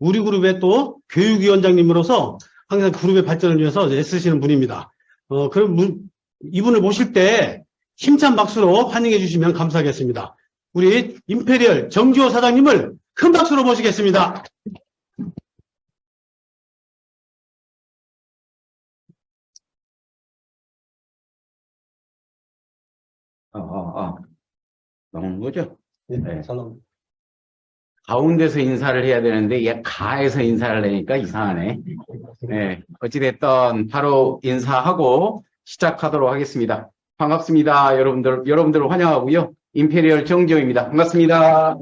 우리 그룹의 또 교육위원장님으로서 항상 그룹의 발전을 위해서 애쓰시는 분입니다. 그럼 이분을 모실 때 힘찬 박수로 환영해 주시면 감사하겠습니다. 우리 임페리얼 정지호 사장님을 큰 박수로 모시겠습니다. 나오는 거죠? 네, 잘 나옵니다. 가운데서 인사를 해야 되는데 얘 가에서 인사를 하니까 이상하네. 네, 어찌됐든 바로 인사하고 시작하도록 하겠습니다. 반갑습니다. 여러분들 환영하고요. 임페리얼 정지호입니다. 반갑습니다.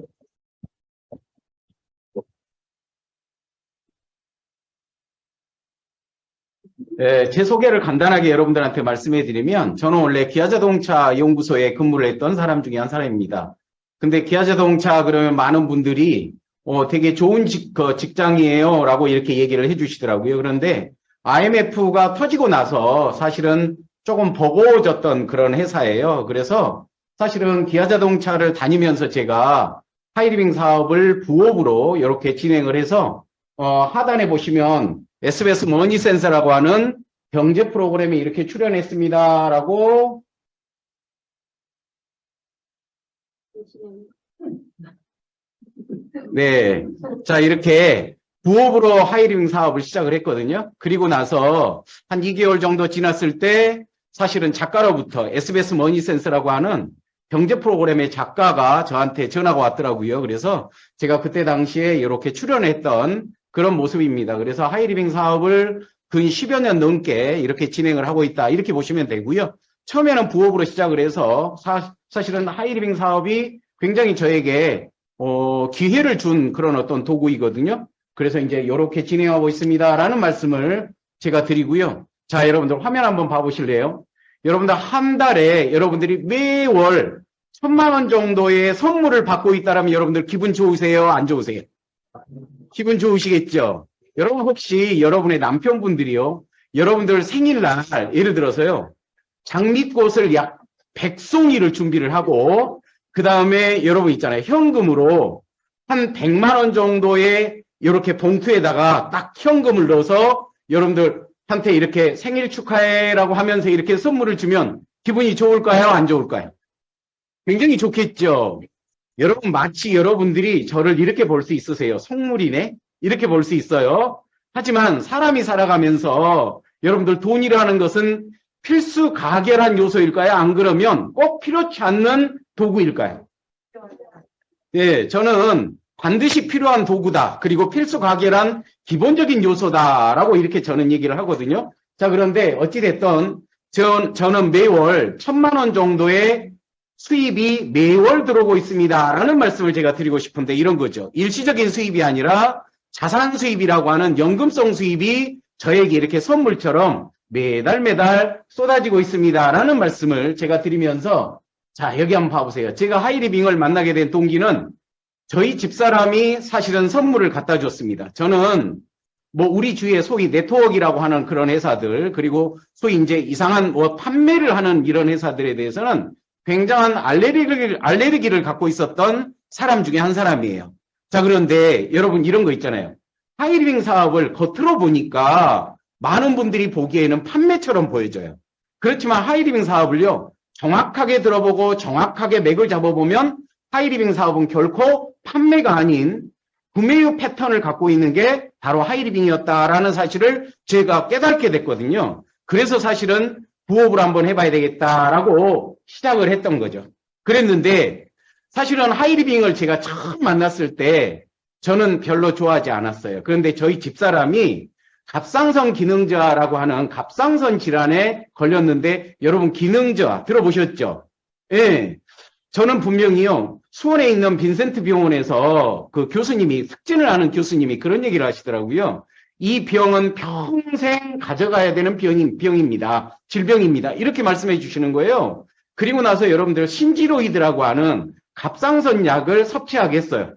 네, 제 소개를 간단하게 여러분들한테 말씀해 드리면 저는 원래 기아자동차 연구소에 근무를 했던 사람 중에 한 사람입니다. 근데 기아자동차 그러면 많은 분들이 되게 좋은 직장이에요 라고 이렇게 얘기를 해 주시더라고요. 그런데 IMF가 터지고 나서 사실은 조금 버거워졌던 그런 회사예요. 그래서 사실은 기아자동차를 다니면서 제가 하이리빙 사업을 부업으로 이렇게 진행을 해서 하단에 보시면 SBS 머니센서라고 하는 경제 프로그램에 이렇게 출연했습니다라고 네, 자 이렇게 부업으로 하이리빙 사업을 시작을 했거든요. 그리고 나서 한 2개월 정도 지났을 때 사실은 작가로부터 SBS 머니센서라고 하는 경제 프로그램의 작가가 저한테 전화가 왔더라고요. 그래서 제가 그때 당시에 이렇게 출연했던 그런 모습입니다. 그래서 하이리빙 사업을 근 10여 년 넘게 이렇게 진행을 하고 있다. 이렇게 보시면 되고요. 처음에는 부업으로 시작을 해서 사실은 하이리빙 사업이 굉장히 저에게 기회를 준 그런 어떤 도구이거든요. 그래서 이제 이렇게 진행하고 있습니다라는 말씀을 제가 드리고요. 자, 여러분들 화면 한번 봐보실래요? 여러분들 한 달에 여러분들이 매월 1,000만 원 정도의 선물을 받고 있다면 여러분들 기분 좋으세요? 안 좋으세요? 기분 좋으시겠죠? 여러분 혹시 여러분의 남편분들이요, 여러분들 생일날 예를 들어서요, 장미꽃을 약 100송이를 준비를 하고 그 다음에 여러분 있잖아요, 현금으로 한 100만 원 정도의 이렇게 봉투에다가 딱 현금을 넣어서 여러분들한테 이렇게 생일 축하해라고 하면서 이렇게 선물을 주면 기분이 좋을까요? 안 좋을까요? 굉장히 좋겠죠? 여러분 마치 여러분들이 저를 이렇게 볼 수 있으세요. 속물이네? 이렇게 볼 수 있어요. 하지만 사람이 살아가면서 여러분들 돈이라는 것은 필수 가결한 요소일까요? 안 그러면 꼭 필요치 않는 도구일까요? 예, 저는 반드시 필요한 도구다. 그리고 필수 가결한 기본적인 요소다라고 이렇게 저는 얘기를 하거든요. 자, 그런데 어찌됐든 저는 매월 1,000만 원 정도의 수입이 매월 들어오고 있습니다. 라는 말씀을 제가 드리고 싶은데 이런 거죠. 일시적인 수입이 아니라 자산 수입이라고 하는 연금성 수입이 저에게 이렇게 선물처럼 매달 쏟아지고 있습니다. 라는 말씀을 제가 드리면서 자, 여기 한번 봐보세요. 제가 하이리빙을 만나게 된 동기는 저희 집사람이 사실은 선물을 갖다 줬습니다. 저는 뭐 우리 주위에 소위 네트워크라고 하는 그런 회사들, 그리고 소위 이제 이상한 판매를 하는 이런 회사들에 대해서는 굉장한 알레르기를 갖고 있었던 사람 중에 한 사람이에요. 자, 그런데 여러분 이런 거 있잖아요. 하이리빙 사업을 겉으로 보니까 많은 분들이 보기에는 판매처럼 보여져요. 그렇지만 하이리빙 사업을요, 정확하게 들어보고 정확하게 맥을 잡아보면 하이리빙 사업은 결코 판매가 아닌 구매유 패턴을 갖고 있는 게 바로 하이리빙이었다라는 사실을 제가 깨닫게 됐거든요. 그래서 사실은 부업을 한번 해봐야 되겠다라고 시작을 했던 거죠. 그랬는데 사실은 하이리빙을 제가 처음 만났을 때 저는 별로 좋아하지 않았어요. 그런데 저희 집사람이 갑상선 기능저하라고 하는 갑상선 질환에 걸렸는데 여러분 기능저하 들어보셨죠? 예. 저는 분명히요, 수원에 있는 빈센트 병원에서 그 교수님이, 특진을 하는 교수님이 그런 얘기를 하시더라고요. 이 병은 평생 가져가야 되는 병입니다. 질병입니다. 이렇게 말씀해 주시는 거예요. 그리고 나서 여러분들 신지로이드라고 하는 갑상선 약을 섭취하겠어요.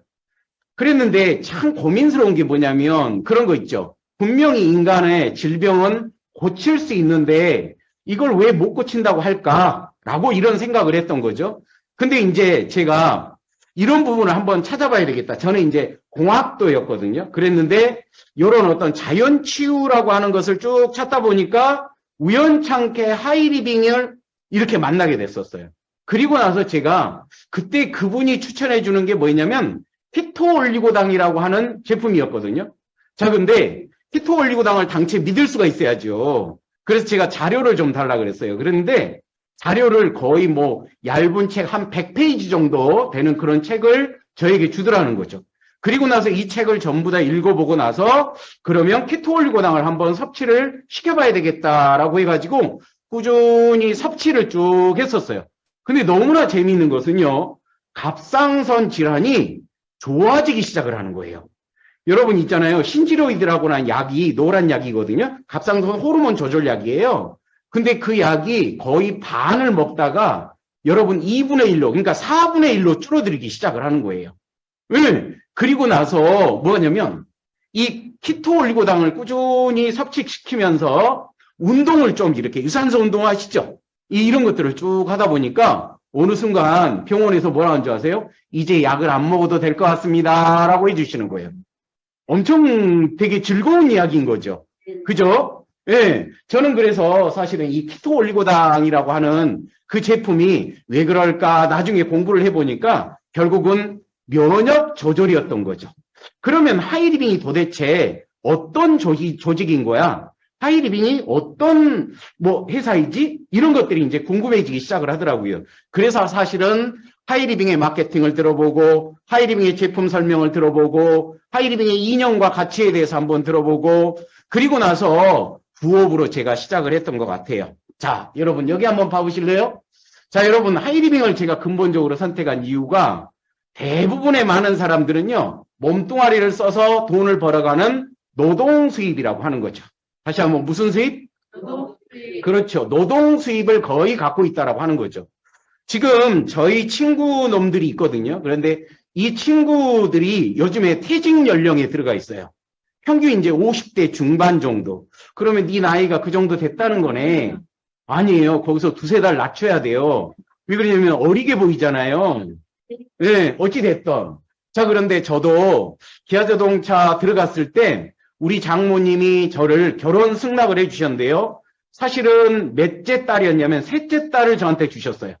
그랬는데 참 고민스러운 게 뭐냐면 그런 거 있죠. 분명히 인간의 질병은 고칠 수 있는데 이걸 왜 못 고친다고 할까라고 이런 생각을 했던 거죠. 근데 이제 제가 이런 부분을 한번 찾아봐야 되겠다. 저는 이제 공학도였거든요. 그랬는데 이런 어떤 자연치유라고 하는 것을 쭉 찾다 보니까 우연찮게 하이리빙을 이렇게 만나게 됐었어요. 그리고 나서 제가 그때 그분이 추천해 주는 게 뭐냐면 키토 올리고당이라고 하는 제품이었거든요. 자, 근데 키토 올리고당을 당최 믿을 수가 있어야죠. 그래서 제가 자료를 좀 달라 그랬어요. 그런데 자료를 거의 뭐 얇은 책 한 100페이지 정도 되는 그런 책을 저에게 주더라는 거죠. 그리고 나서 이 책을 전부 다 읽어보고 나서 그러면 키토 올리고당을 한번 섭취를 시켜봐야 되겠다라고 해가지고 꾸준히 섭취를 쭉 했었어요. 근데 너무나 재미있는 것은요, 갑상선 질환이 좋아지기 시작을 하는 거예요. 여러분 있잖아요. 신지로이드라고 하는 약이 노란 약이거든요. 갑상선 호르몬 조절 약이에요. 근데 그 약이 거의 반을 먹다가 여러분 2분의 1로, 그러니까 4분의 1로 줄어들기 시작을 하는 거예요. 왜? 그리고 나서 뭐냐면 이 키토 올리고당을 꾸준히 섭취시키면서 운동을 좀 이렇게 유산소 운동하시죠? 이런 것들을 쭉 하다 보니까 어느 순간 병원에서 뭐라 하는 줄 아세요? 이제 약을 안 먹어도 될 것 같습니다. 라고 해주시는 거예요. 엄청 되게 즐거운 이야기인 거죠. 그죠? 예. 저는 그래서 사실은 이 키토 올리고당이라고 하는 그 제품이 왜 그럴까 나중에 공부를 해보니까 결국은 면역 조절이었던 거죠. 그러면 하이리빙이 도대체 어떤 조직인 거야? 하이리빙이 어떤 뭐 회사이지? 이런 것들이 이제 궁금해지기 시작을 하더라고요. 그래서 사실은 하이리빙의 마케팅을 들어보고 하이리빙의 제품 설명을 들어보고 하이리빙의 이념과 가치에 대해서 한번 들어보고 그리고 나서 부업으로 제가 시작을 했던 것 같아요. 자, 여러분 여기 한번 봐보실래요? 자, 여러분 하이리빙을 제가 근본적으로 선택한 이유가 대부분의 많은 사람들은요. 몸뚱아리를 써서 돈을 벌어가는 노동 수입이라고 하는 거죠. 다시 한번 무슨 수입? 노동 수입. 그렇죠. 노동 수입을 거의 갖고 있다라고 하는 거죠. 지금 저희 친구 놈들이 있거든요. 그런데 이 친구들이 요즘에 퇴직 연령에 들어가 있어요. 평균 이제 50대 중반 정도. 그러면 네 나이가 그 정도 됐다는 거네. 아니에요. 거기서 두세 달 낮춰야 돼요. 왜 그러냐면 어리게 보이잖아요. 네, 어찌됐든. 자, 그런데 저도 기아자동차 들어갔을 때 우리 장모님이 저를 결혼 승낙을 해주셨는데요. 사실은 몇째 딸이었냐면 셋째 딸을 저한테 주셨어요.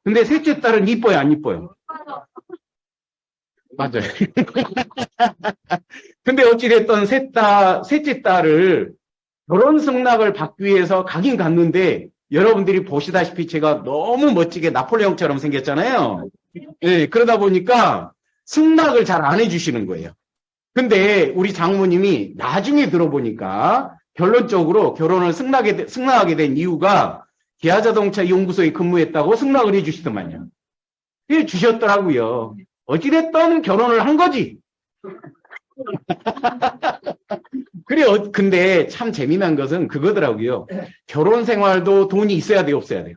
근데 셋째 딸은 이뻐요, 안 이뻐요? 맞아요. 근데 어찌됐든 셋째 딸을 결혼 승낙을 받기 위해서 가긴 갔는데 여러분들이 보시다시피 제가 너무 멋지게 나폴레옹처럼 생겼잖아요. 예, 그러다 보니까 승낙을 잘 안 해주시는 거예요. 근데 우리 장모님이 나중에 들어보니까 결론적으로 결혼을 승낙하게 된 이유가 기아자동차 연구소에 근무했다고 승낙을 해주시더만요. 해 주셨더라고요. 어찌됐든 결혼을 한 거지. 그래, 근데 참 재미난 것은 그거더라고요. 결혼 생활도 돈이 있어야 돼요, 없어야 돼요?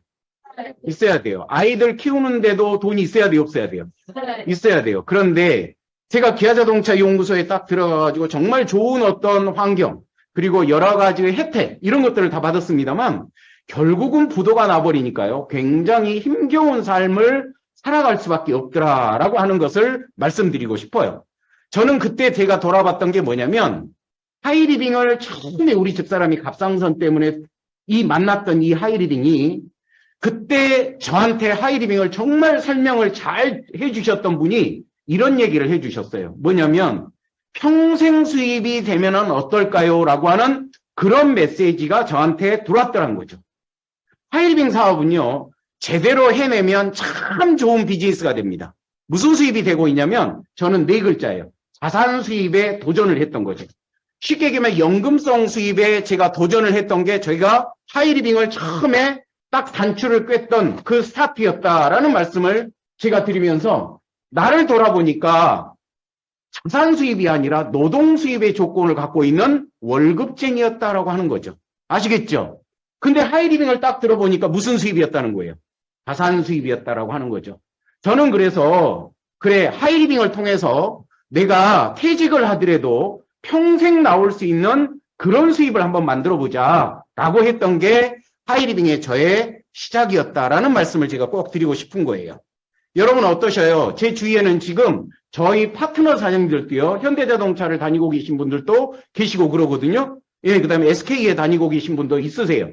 있어야 돼요. 아이들 키우는데도 돈이 있어야 돼요, 없어야 돼요? 있어야 돼요. 그런데 제가 기아자동차 연구소에 딱 들어가가지고 정말 좋은 어떤 환경, 그리고 여러 가지의 혜택, 이런 것들을 다 받았습니다만, 결국은 부도가 나버리니까요. 굉장히 힘겨운 삶을 살아갈 수밖에 없더라라고 하는 것을 말씀드리고 싶어요. 저는 그때 제가 돌아봤던 게 뭐냐면, 하이리빙을 처음에 우리 집사람이 갑상선 때문에 만났던 이 하이리빙이 그때 저한테 하이리빙을 정말 설명을 잘 해주셨던 분이 이런 얘기를 해주셨어요. 뭐냐면 평생 수입이 되면은 어떨까요? 라고 하는 그런 메시지가 저한테 들어왔더란 거죠. 하이리빙 사업은요. 제대로 해내면 참 좋은 비즈니스가 됩니다. 무슨 수입이 되고 있냐면 저는 4글자예요. 자산 수입에 도전을 했던 거죠. 쉽게 얘기하면 연금성 수입에 제가 도전을 했던 게 저희가 하이리빙을 처음에 딱 단추를 꿰던 그 스타트였다라는 말씀을 제가 드리면서 나를 돌아보니까 자산 수입이 아니라 노동 수입의 조건을 갖고 있는 월급쟁이였다라고 하는 거죠. 아시겠죠? 근데 하이리빙을 딱 들어보니까 무슨 수입이었다는 거예요? 자산 수입이었다라고 하는 거죠. 저는 그래서 그래 하이리빙을 통해서 내가 퇴직을 하더라도 평생 나올 수 있는 그런 수입을 한번 만들어 보자 라고 했던 게 하이리빙의 저의 시작이었다라는 말씀을 제가 꼭 드리고 싶은 거예요. 여러분 어떠셔요? 제 주위에는 지금 저희 파트너 사장님들도요, 현대자동차를 다니고 계신 분들도 계시고 그러거든요. 예, 그 다음에 SK에 다니고 계신 분도 있으세요.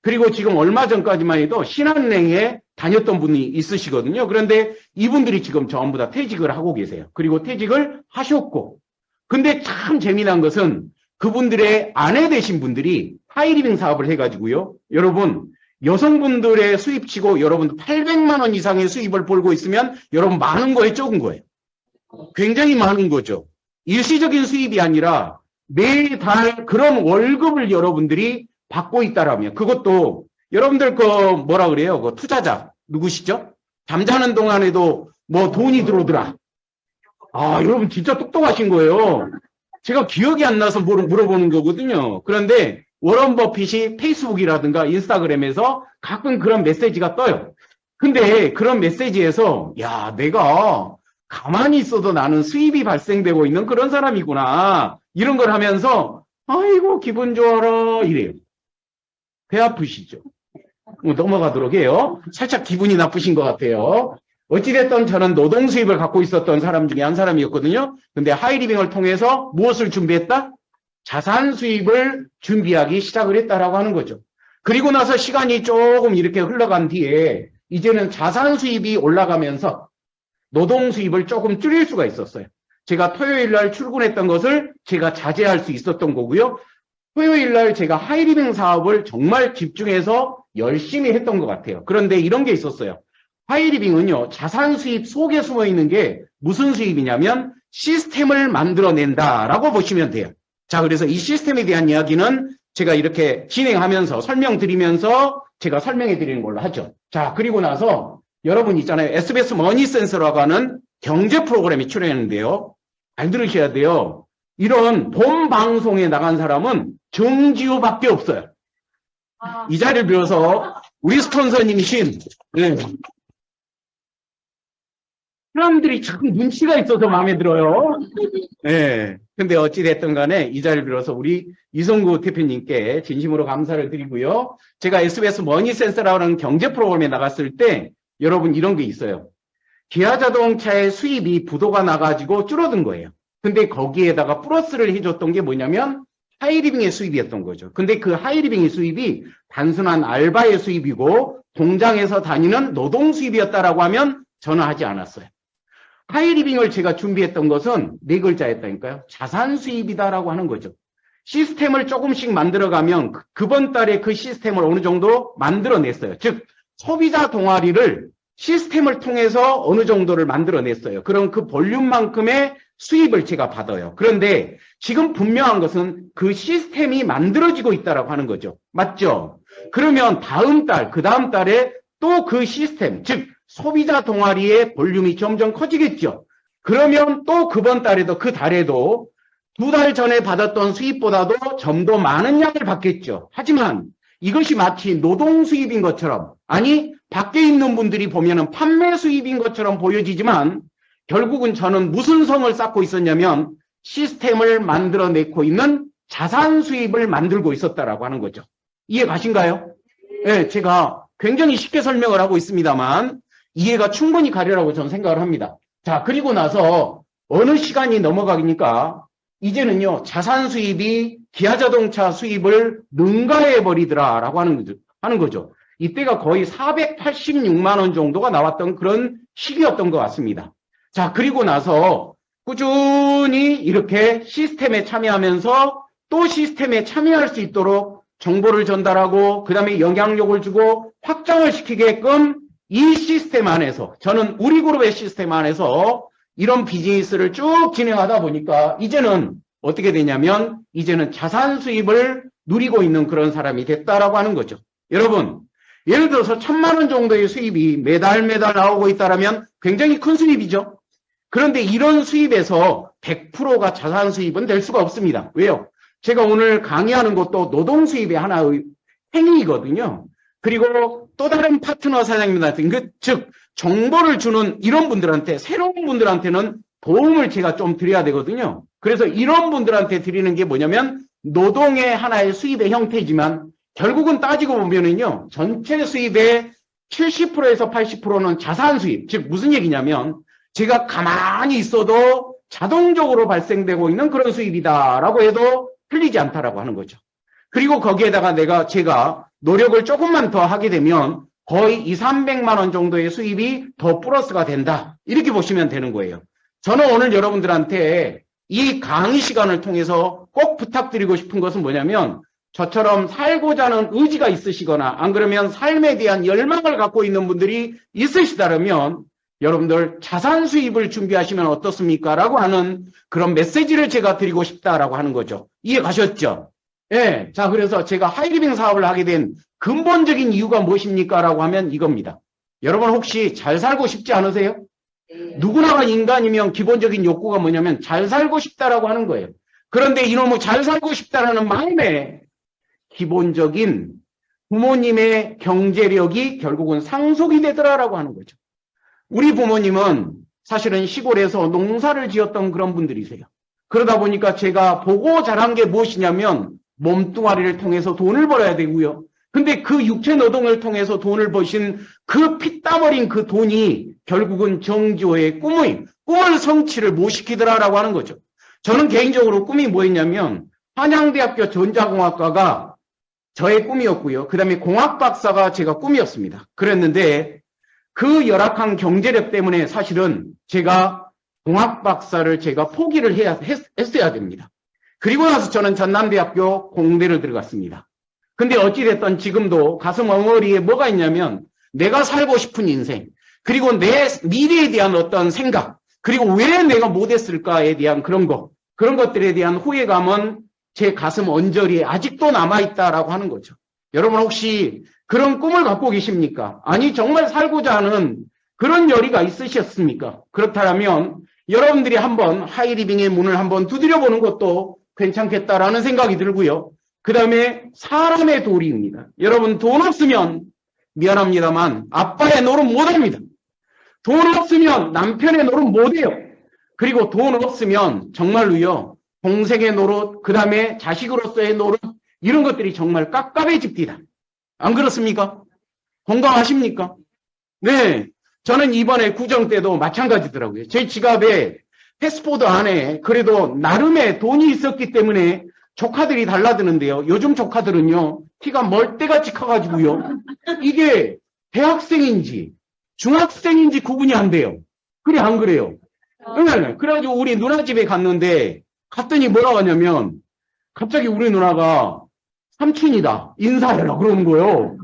그리고 지금 얼마 전까지만 해도 신한은행에 다녔던 분이 있으시거든요. 그런데 이분들이 지금 전부 다 퇴직을 하고 계세요. 그리고 퇴직을 하셨고. 근데 참 재미난 것은 그분들의 아내 되신 분들이 하이리빙 사업을 해가지고요. 여러분, 여성분들의 수입치고 여러분 800만 원 이상의 수입을 벌고 있으면 여러분 많은 거에 적은 거예요. 굉장히 많은 거죠. 일시적인 수입이 아니라 매달 그런 월급을 여러분들이 받고 있다라면 그것도 여러분들 거 뭐라 그래요? 그 투자자 누구시죠? 잠자는 동안에도 뭐 돈이 들어오더라. 아, 여러분 진짜 똑똑하신 거예요. 제가 기억이 안 나서 물어보는 거거든요. 그런데 워런 버핏이 페이스북이라든가 인스타그램에서 가끔 그런 메시지가 떠요. 근데 그런 메시지에서 야, 내가 가만히 있어도 나는 수입이 발생되고 있는 그런 사람이구나. 이런 걸 하면서 아이고 기분 좋아라 이래요. 배 아프시죠? 넘어가도록 해요. 살짝 기분이 나쁘신 것 같아요. 어찌됐든 저는 노동 수입을 갖고 있었던 사람 중에 한 사람이었거든요. 근데 하이리빙을 통해서 무엇을 준비했다? 자산 수입을 준비하기 시작을 했다라고 하는 거죠. 그리고 나서 시간이 조금 이렇게 흘러간 뒤에 이제는 자산 수입이 올라가면서 노동 수입을 조금 줄일 수가 있었어요. 제가 토요일 날 출근했던 것을 제가 자제할 수 있었던 거고요. 토요일 날 제가 하이리빙 사업을 정말 집중해서 열심히 했던 것 같아요. 그런데 이런 게 있었어요. 하이리빙은요, 자산 수입 속에 숨어 있는 게 무슨 수입이냐면 시스템을 만들어낸다라고 보시면 돼요. 자, 그래서 이 시스템에 대한 이야기는 제가 이렇게 진행하면서 설명드리면서 제가 설명해 드리는 걸로 하죠. 자, 그리고 나서 여러분 있잖아요. SBS 머니센서라고 하는 경제 프로그램에 출연했는데요. 잘 들으셔야 돼요. 이런 본 방송에 나간 사람은 정지우밖에 없어요. 이 자리를 빌어서 우리 스폰서님이신 사람들이 참 눈치가 있어서 마음에 들어요. 근데 어찌됐든 간에 이 자리를 빌어서 우리 이성구 대표님께 진심으로 감사를 드리고요. 제가 SBS 머니센서라는 경제 프로그램에 나갔을 때 여러분 이런 게 있어요. 기아자동차의 수입이 부도가 나가지고 줄어든 거예요. 근데 거기에다가 플러스를 해줬던 게 뭐냐면 하이리빙의 수입이었던 거죠. 근데 그 하이리빙의 수입이 단순한 알바의 수입이고 공장에서 다니는 노동 수입이었다라고 하면 저는 하지 않았어요. 하이리빙을 제가 준비했던 것은 네 글자였다니까요. 자산 수입이다라고 하는 거죠. 시스템을 조금씩 만들어가면 그번 달에 그 시스템을 어느 정도 만들어냈어요. 즉 소비자 동아리를 시스템을 통해서 어느 정도를 만들어냈어요. 그럼 그 볼륨만큼의 수입을 제가 받아요. 그런데 지금 분명한 것은 그 시스템이 만들어지고 있다라고 하는 거죠. 맞죠? 그러면 다음 달, 그 다음 달에 또 그 시스템, 즉 소비자 동아리의 볼륨이 점점 커지겠죠. 그러면 또 그번 달에도 그 달에도 두 달 전에 받았던 수입보다도 좀 더 많은 양을 받겠죠. 하지만 이것이 마치 노동 수입인 것처럼, 아니 밖에 있는 분들이 보면은 판매 수입인 것처럼 보여지지만 결국은 저는 무슨 성을 쌓고 있었냐면 시스템을 만들어내고 있는 자산 수입을 만들고 있었다라고 하는 거죠. 이해 가신가요? 네, 제가 굉장히 쉽게 설명을 하고 있습니다만 이해가 충분히 가리라고 저는 생각을 합니다. 자, 그리고 나서 어느 시간이 넘어가니까 이제는요, 자산 수입이 기아자동차 수입을 능가해버리더라라고 하는 거죠. 이때가 거의 486만 원 정도가 나왔던 그런 시기였던 것 같습니다. 자, 그리고 나서 꾸준히 이렇게 시스템에 참여하면서 또 시스템에 참여할 수 있도록 정보를 전달하고 그 다음에 영향력을 주고 확장을 시키게끔 이 시스템 안에서 저는 우리 그룹의 시스템 안에서 이런 비즈니스를 쭉 진행하다 보니까 이제는 어떻게 되냐면 이제는 자산 수입을 누리고 있는 그런 사람이 됐다라고 하는 거죠. 여러분, 예를 들어서 1,000만 원 정도의 수입이 매달 나오고 있다라면 굉장히 큰 수입이죠. 그런데 이런 수입에서 100%가 자산 수입은 될 수가 없습니다. 왜요? 제가 오늘 강의하는 것도 노동 수입의 하나의 행위이거든요. 그리고 또 다른 파트너 사장님들한테, 즉 정보를 주는 이런 분들한테, 새로운 분들한테는 도움을 제가 좀 드려야 되거든요. 그래서 이런 분들한테 드리는 게 뭐냐면 노동의 하나의 수입의 형태이지만 결국은 따지고 보면은요, 전체 수입의 70%에서 80%는 자산 수입, 즉 무슨 얘기냐면 제가 가만히 있어도 자동적으로 발생되고 있는 그런 수입이다라고 해도 틀리지 않다라고 하는 거죠. 그리고 거기에다가 제가 노력을 조금만 더 하게 되면 거의 200~300만 원 정도의 수입이 더 플러스가 된다. 이렇게 보시면 되는 거예요. 저는 오늘 여러분들한테 이 강의 시간을 통해서 꼭 부탁드리고 싶은 것은 뭐냐면 저처럼 살고자 하는 의지가 있으시거나 안 그러면 삶에 대한 열망을 갖고 있는 분들이 있으시다면 여러분들 자산 수입을 준비하시면 어떻습니까? 라고 하는 그런 메시지를 제가 드리고 싶다라고 하는 거죠. 이해 가셨죠? 예. 자, 그래서 제가 하이리빙 사업을 하게 된 근본적인 이유가 무엇입니까? 라고 하면 이겁니다. 여러분 혹시 잘 살고 싶지 않으세요? 누구나가 인간이면 기본적인 욕구가 뭐냐면 잘 살고 싶다라고 하는 거예요. 그런데 이놈의 잘 살고 싶다라는 마음에 기본적인 부모님의 경제력이 결국은 상속이 되더라라고 하는 거죠. 우리 부모님은 사실은 시골에서 농사를 지었던 그런 분들이세요. 그러다 보니까 제가 보고 자란 게 무엇이냐면 몸뚱아리를 통해서 돈을 벌어야 되고요. 근데 그 육체 노동을 통해서 돈을 버신 그 피땀 어린 그 돈이 결국은 정지호의 꿈을 성취를 못 시키더라라고 하는 거죠. 저는 개인적으로 꿈이 뭐였냐면 한양대학교 전자공학과가 저의 꿈이었고요. 그 다음에 공학박사가 제가 꿈이었습니다. 그랬는데 그 열악한 경제력 때문에 사실은 제가 공학박사를 제가 포기를 했어야 됩니다. 그리고 나서 저는 전남대학교 공대를 들어갔습니다. 근데 어찌됐든 지금도 가슴 엉어리에 뭐가 있냐면 내가 살고 싶은 인생, 그리고 내 미래에 대한 어떤 생각, 그리고 왜 내가 못했을까에 대한 그런 것들에 대한 후회감은 제 가슴 언저리에 아직도 남아있다라고 하는 거죠. 여러분 혹시 그런 꿈을 갖고 계십니까? 아니 정말 살고자 하는 그런 열의가 있으셨습니까? 그렇다면 여러분들이 한번 하이리빙의 문을 한번 두드려보는 것도 괜찮겠다라는 생각이 들고요. 그 다음에 사람의 도리입니다. 여러분 돈 없으면 미안합니다만 아빠의 노릇 못합니다. 돈 없으면 남편의 노릇 못해요. 그리고 돈 없으면 정말로요. 동생의 노릇, 그 다음에 자식으로서의 노릇 이런 것들이 정말 깝깝해집니다. 안 그렇습니까? 공감하십니까? 네. 저는 이번에 구정 때도 마찬가지더라고요. 제 지갑에 패스포드 안에 그래도 나름의 돈이 있었기 때문에 조카들이 달라드는데요. 요즘 조카들은요. 키가 멀대같이 커가지고요. 이게 대학생인지 중학생인지 구분이 안 돼요. 그래 안 그래요? 네. 그래가지고 우리 누나 집에 갔는데 갔더니 뭐라고 하냐면 갑자기 우리 누나가 삼촌이다. 인사해라 그러는 거예요.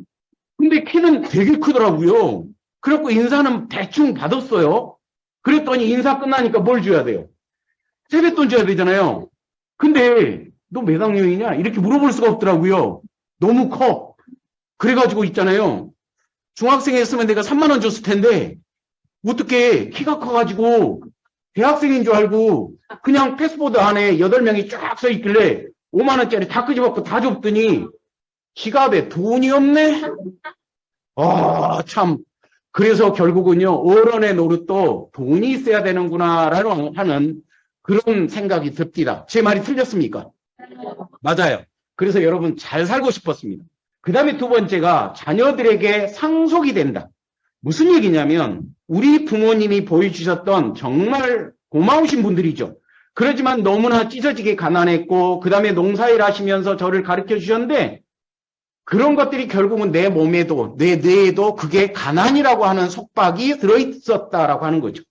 근데 키는 되게 크더라고요. 그래갖고 인사는 대충 받았어요. 그랬더니 인사 끝나니까 뭘 줘야 돼요? 세뱃돈 줘야 되잖아요. 근데 너 몇 학년이냐? 이렇게 물어볼 수가 없더라고요. 너무 커. 그래가지고 있잖아요. 중학생이었으면 내가 3만 원 줬을 텐데 어떻게 키가 커가지고 대학생인 줄 알고 그냥 패스포드 안에 8명이 쫙 서 있길래 5만 원짜리 다 끄집어갖고 다 줬더니 지갑에 돈이 없네? 아, 참. 그래서 결국은요, 어른의 노릇도 돈이 있어야 되는구나라는 하는 그런 생각이 듭니다. 제 말이 틀렸습니까? 맞아요. 그래서 여러분 잘 살고 싶었습니다. 그 다음에 두 번째가 자녀들에게 상속이 된다. 무슨 얘기냐면 우리 부모님이 보여주셨던 정말 고마우신 분들이죠. 그렇지만 너무나 찢어지게 가난했고 그 다음에 농사일 하시면서 저를 가르쳐 주셨는데 그런 것들이 결국은 내 몸에도 내 뇌에도 그게 가난이라고 하는 속박이 들어있었다라고 하는 거죠.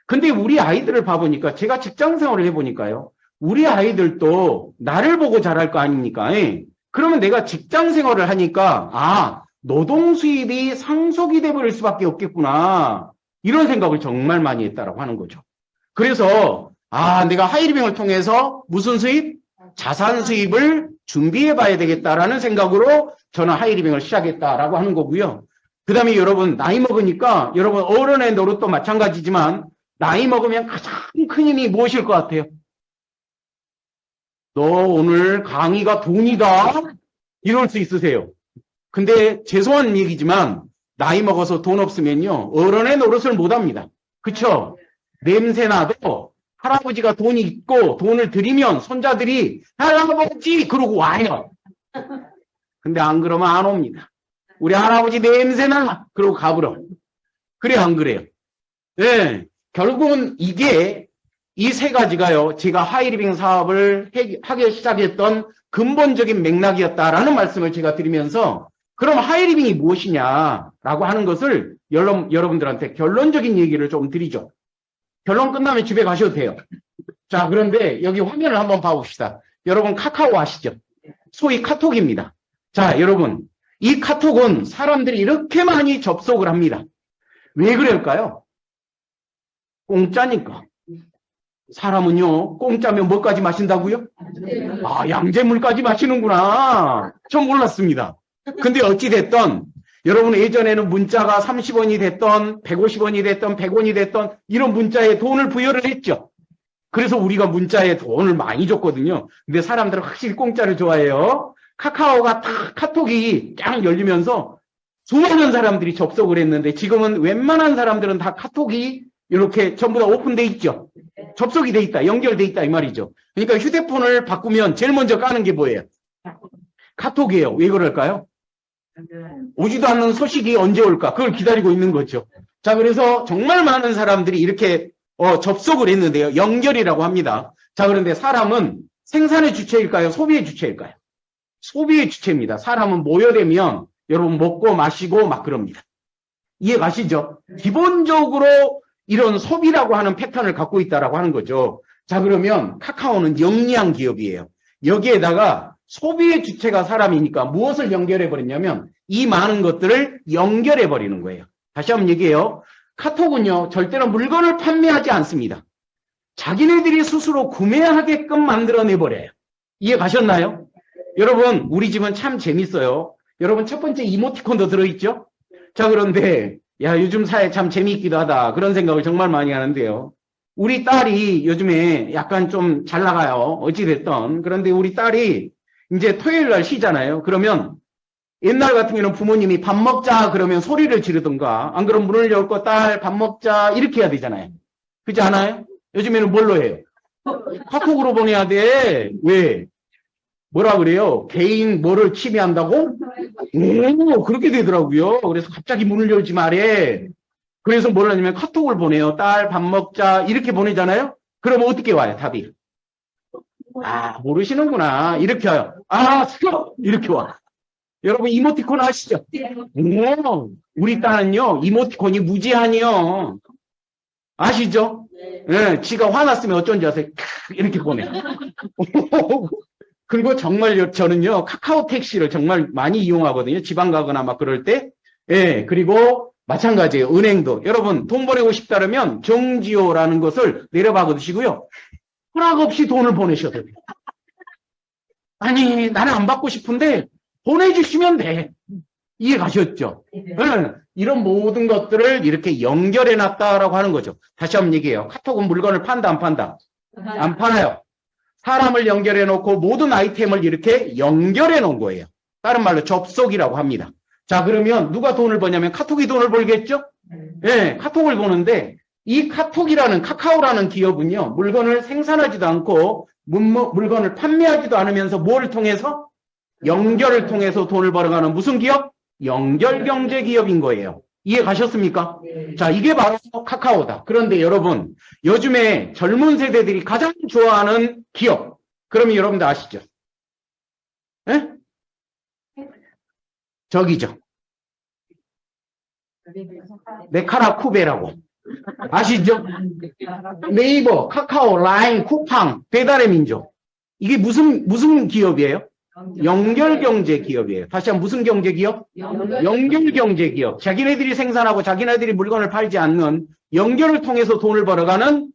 근데 우리 아이들을 봐보니까 제가 직장 생활을 해보니까요. 우리 아이들도 나를 보고 자랄 거 아닙니까? 예. 그러면 내가 직장 생활을 하니까 아 노동 수입이 상속이 돼버릴 수밖에 없겠구나. 이런 생각을 정말 많이 했다라고 하는 거죠. 그래서 아 내가 하이리빙을 통해서 무슨 수입? 자산 수입을 준비해 봐야 되겠다라는 생각으로 저는 하이리빙을 시작했다라고 하는 거고요. 그 다음에 여러분 나이 먹으니까 여러분 어른의 노릇도 마찬가지지만 나이 먹으면 가장 큰 힘이 무엇일 것 같아요? 너 오늘 강의가 돈이다? 이럴 수 있으세요. 근데 죄송한 얘기지만 나이 먹어서 돈 없으면요. 어른의 노릇을 못합니다. 그쵸? 냄새나도 할아버지가 돈이 있고 돈을 드리면 손자들이 할아버지 그러고 와요. 근데 안 그러면 안 옵니다. 우리 할아버지 냄새나! 그러고 가버려. 그래, 안 그래요? 예. 결국은 이게 이 세 가지가요, 제가 하이리빙 사업을 하기 시작했던 근본적인 맥락이었다라는 말씀을 제가 드리면서, 그럼 하이리빙이 무엇이냐라고 하는 것을 여러분들한테 결론적인 얘기를 좀 드리죠. 결론 끝나면 집에 가셔도 돼요. 자, 그런데 여기 화면을 한번 봐봅시다. 여러분, 카카오 아시죠? 소위 카톡입니다. 자, 여러분, 이 카톡은 사람들이 이렇게 많이 접속을 합니다. 왜 그럴까요? 공짜니까. 사람은요, 공짜면 뭐까지 마신다고요? 아, 양재물까지 마시는구나. 전 몰랐습니다. 근데 어찌됐든, 여러분 예전에는 문자가 30원이 됐던, 150원이 됐던, 100원이 됐던, 이런 문자에 돈을 부여를 했죠. 그래서 우리가 문자에 돈을 많이 줬거든요. 근데 사람들은 확실히 공짜를 좋아해요. 카카오가 딱 카톡이 쫙 열리면서 수많은 사람들이 접속을 했는데, 지금은 웬만한 사람들은 다 카톡이 이렇게 전부 다 오픈돼 있죠. 접속이 돼 있다, 연결돼 있다 이 말이죠. 그러니까 휴대폰을 바꾸면 제일 먼저 까는 게 뭐예요? 카톡이에요. 왜 그럴까요? 오지도 않는 소식이 언제 올까? 그걸 기다리고 있는 거죠. 자, 그래서 정말 많은 사람들이 이렇게 접속을 했는데요. 연결이라고 합니다. 자, 그런데 사람은 생산의 주체일까요? 소비의 주체일까요? 소비의 주체입니다. 사람은 모여되면 여러분 먹고 마시고 막 그럽니다. 이해 가시죠? 기본적으로 이런 소비라고 하는 패턴을 갖고 있다라고 하는 거죠. 자, 그러면 카카오는 영리한 기업이에요. 여기에다가 소비의 주체가 사람이니까 무엇을 연결해 버렸냐면 이 많은 것들을 연결해 버리는 거예요. 다시 한번 얘기해요. 카톡은요, 절대로 물건을 판매하지 않습니다. 자기네들이 스스로 구매하게끔 만들어내 버려요. 이해 가셨나요? 여러분, 우리 집은 참 재밌어요. 여러분, 첫 번째 이모티콘도 들어있죠? 자, 그런데 야, 요즘 사회 참 재미있기도 하다. 그런 생각을 정말 많이 하는데요. 우리 딸이 요즘에 약간 좀 잘 나가요. 어찌됐든. 그런데 우리 딸이 이제 토요일 날 쉬잖아요. 그러면 옛날 같은 경우는 부모님이 밥 먹자 그러면 소리를 지르든가, 안 그러면 문을 열고 딸 밥 먹자 이렇게 해야 되잖아요. 그렇지 않아요? 요즘에는 뭘로 해요? 카톡으로 보내야 돼. 왜? 뭐라 그래요? 개인 뭐를 침해한다고? 오, 그렇게 되더라고요. 그래서 갑자기 문을 열지 말해. 그래서 뭘 하냐면 카톡을 보내요. 딸 밥 먹자 이렇게 보내잖아요. 그러면 어떻게 와요? 답이. 아, 모르시는구나. 이렇게 와요. 아, 스톱! 이렇게 와. 여러분 이모티콘 아시죠? 오, 우리 딸은요 이모티콘이 무제한이요. 아시죠? 네, 지가 화났으면 어쩐지 아세요? 이렇게 보내. 그리고 정말 저는요 카카오 택시를 정말 많이 이용하거든요. 지방 가거나 막 그럴 때. 예, 그리고 마찬가지예요. 은행도. 여러분 돈 보내고 싶다 그러면 정지호라는 것을 내려박으시고요. 허락 없이 돈을 보내셔도 돼요. 아니 나는 안 받고 싶은데 보내주시면 돼. 이해 가셨죠? 네. 이런 모든 것들을 이렇게 연결해 놨다라고 하는 거죠. 다시 한번 얘기해요. 카톡은 물건을 판다 안 판다? 안 팔아요. 사람을 연결해 놓고 모든 아이템을 이렇게 연결해 놓은 거예요. 다른 말로 접속이라고 합니다. 자, 그러면 누가 돈을 버냐면 카톡이 돈을 벌겠죠? 네, 카톡을 보는데 이 카톡이라는 카카오라는 기업은요. 물건을 생산하지도 않고 물건을 판매하지도 않으면서 뭘 통해서? 연결을 통해서 돈을 벌어가는 무슨 기업? 연결경제 기업인 거예요. 이해 가셨습니까? 네. 자, 이게 바로 카카오다. 그런데 여러분, 요즘에 젊은 세대들이 가장 좋아하는 기업. 그러면 여러분들 아시죠? 예? 저기죠. 메카라쿠베라고. 아시죠? 네이버, 카카오, 라인, 쿠팡, 배달의 민족. 이게 무슨 기업이에요? 연결경제 기업이에요. 다시 한번 무슨 경제 기업? 연결경제 기업. 자기네들이 생산하고 자기네들이 물건을 팔지 않는 연결을 통해서 돈을 벌어가는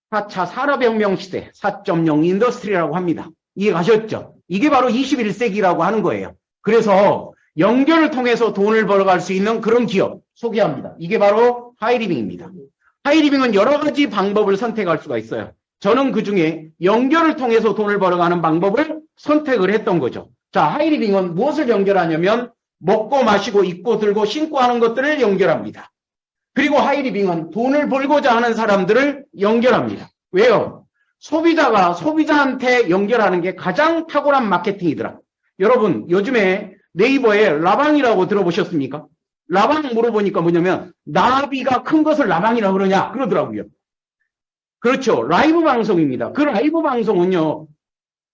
4차 산업혁명 시대 4.0 인더스트리라고 합니다. 이해 가셨죠? 이게 바로 21세기라고 하는 거예요. 그래서 연결을 통해서 돈을 벌어갈 수 있는 그런 기업 소개합니다. 이게 바로 하이리빙입니다. 하이리빙은 여러 가지 방법을 선택할 수가 있어요. 저는 그중에 연결을 통해서 돈을 벌어가는 방법을 선택을 했던 거죠. 자, 하이리빙은 무엇을 연결하냐면 먹고 마시고 입고 들고 신고 하는 것들을 연결합니다. 그리고 하이리빙은 돈을 벌고자 하는 사람들을 연결합니다. 왜요? 소비자가 소비자한테 연결하는 게 가장 탁월한 마케팅이더라. 여러분, 요즘에 네이버에 라방이라고 들어보셨습니까? 라방 물어보니까 뭐냐면 나비가 큰 것을 라방이라고 그러냐 그러더라고요. 그렇죠. 라이브 방송입니다. 그 라이브 방송은요.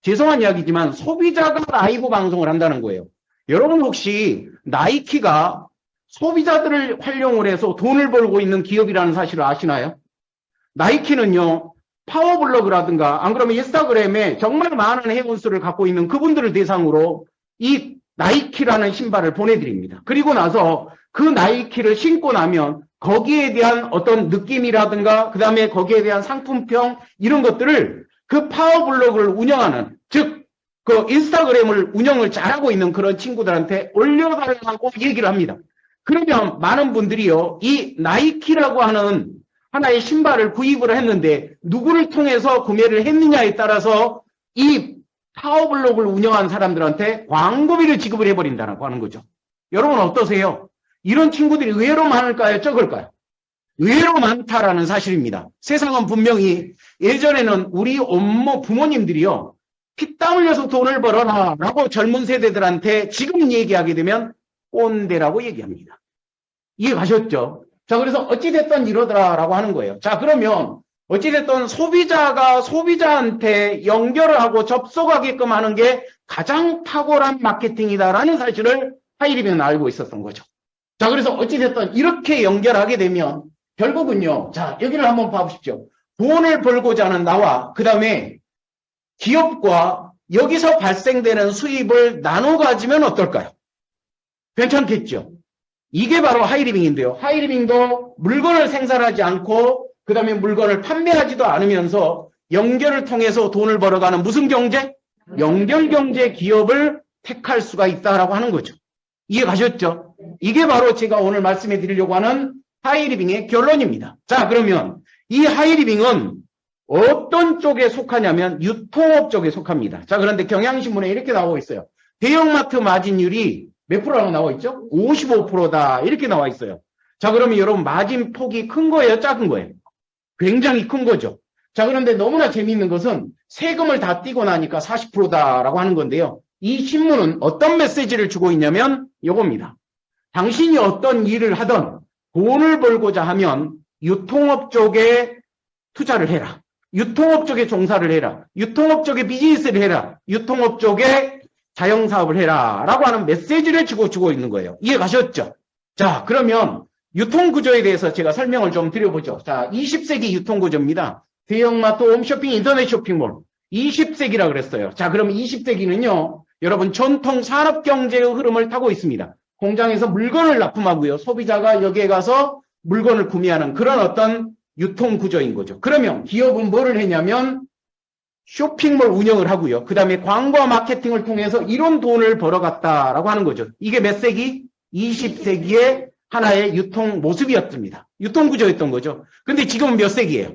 죄송한 이야기지만 소비자가 라이브 방송을 한다는 거예요. 여러분 혹시 나이키가 소비자들을 활용을 해서 돈을 벌고 있는 기업이라는 사실을 아시나요? 나이키는요. 파워블로그라든가 안 그러면 인스타그램에 정말 많은 회원수를 갖고 있는 그분들을 대상으로 이 나이키라는 신발을 보내드립니다. 그리고 나서 그 나이키를 신고 나면 거기에 대한 어떤 느낌이라든가 그 다음에 거기에 대한 상품평 이런 것들을 그 파워블로그를 운영하는 즉 그 인스타그램을 운영을 잘하고 있는 그런 친구들한테 올려달라고 얘기를 합니다. 그러면 많은 분들이요 이 나이키라고 하는 하나의 신발을 구입을 했는데 누구를 통해서 구매를 했느냐에 따라서 이 파워블로그를 운영하는 사람들한테 광고비를 지급을 해버린다고 하는 거죠. 여러분 어떠세요? 이런 친구들이 의외로 많을까요? 적을까요? 의외로 많다라는 사실입니다. 세상은 분명히 예전에는 우리 부모님들이요. 피땀 흘려서 돈을 벌어라 라고 젊은 세대들한테 지금 얘기하게 되면 꼰대라고 얘기합니다. 이해 가셨죠? 자, 그래서 어찌됐든 이러더라라고 하는 거예요. 자, 그러면 어찌됐든 소비자가 소비자한테 연결을 하고 접속하게끔 하는 게 가장 탁월한 마케팅이다라는 사실을 하이리빙은 알고 있었던 거죠. 자, 그래서 어찌됐든 이렇게 연결하게 되면 결국은요, 자, 여기를 한번 봐보십시오. 돈을 벌고자 하는 나와 그 다음에 기업과 여기서 발생되는 수입을 나눠 가지면 어떨까요? 괜찮겠죠? 이게 바로 하이리빙인데요. 하이리빙도 물건을 생산하지 않고 그 다음에 물건을 판매하지도 않으면서 연결을 통해서 돈을 벌어가는 무슨 경제? 연결경제 기업을 택할 수가 있다라고 하는 거죠. 이해 가셨죠? 이게 바로 제가 오늘 말씀해 드리려고 하는 하이리빙의 결론입니다. 자, 그러면 이 하이리빙은 어떤 쪽에 속하냐면 유통업 쪽에 속합니다. 자, 그런데 경향신문에 이렇게 나오고 있어요. 대형마트 마진율이 몇 프로라고 나와 있죠? 55%다. 이렇게 나와 있어요. 자, 그러면 여러분 마진 폭이 큰 거예요? 작은 거예요? 굉장히 큰 거죠. 자, 그런데 너무나 재미있는 것은 세금을 다 떼고 나니까 40%다라고 하는 건데요. 이 신문은 어떤 메시지를 주고 있냐면 요겁니다. 당신이 어떤 일을 하던 돈을 벌고자 하면 유통업 쪽에 투자를 해라. 유통업 쪽에 종사를 해라. 유통업 쪽에 비즈니스를 해라. 유통업 쪽에 자영사업을 해라. 라고 하는 메시지를 주고 있는 거예요. 이해 가셨죠? 자, 그러면 유통구조에 대해서 제가 설명을 좀 드려보죠. 자, 20세기 유통구조입니다. 대형마트, 홈쇼핑, 인터넷 쇼핑몰. 20세기라 그랬어요. 자, 그럼 20세기는요, 여러분 전통 산업경제의 흐름을 타고 있습니다. 공장에서 물건을 납품하고요. 소비자가 여기에 가서 물건을 구매하는 그런 어떤 유통구조인 거죠. 그러면 기업은 뭐를 했냐면 쇼핑몰 운영을 하고요. 그 다음에 광고와 마케팅을 통해서 이런 돈을 벌어갔다라고 하는 거죠. 이게 몇 세기? 20세기의 하나의 유통 모습이었습니다. 유통구조였던 거죠. 근데 지금은 몇 세기예요?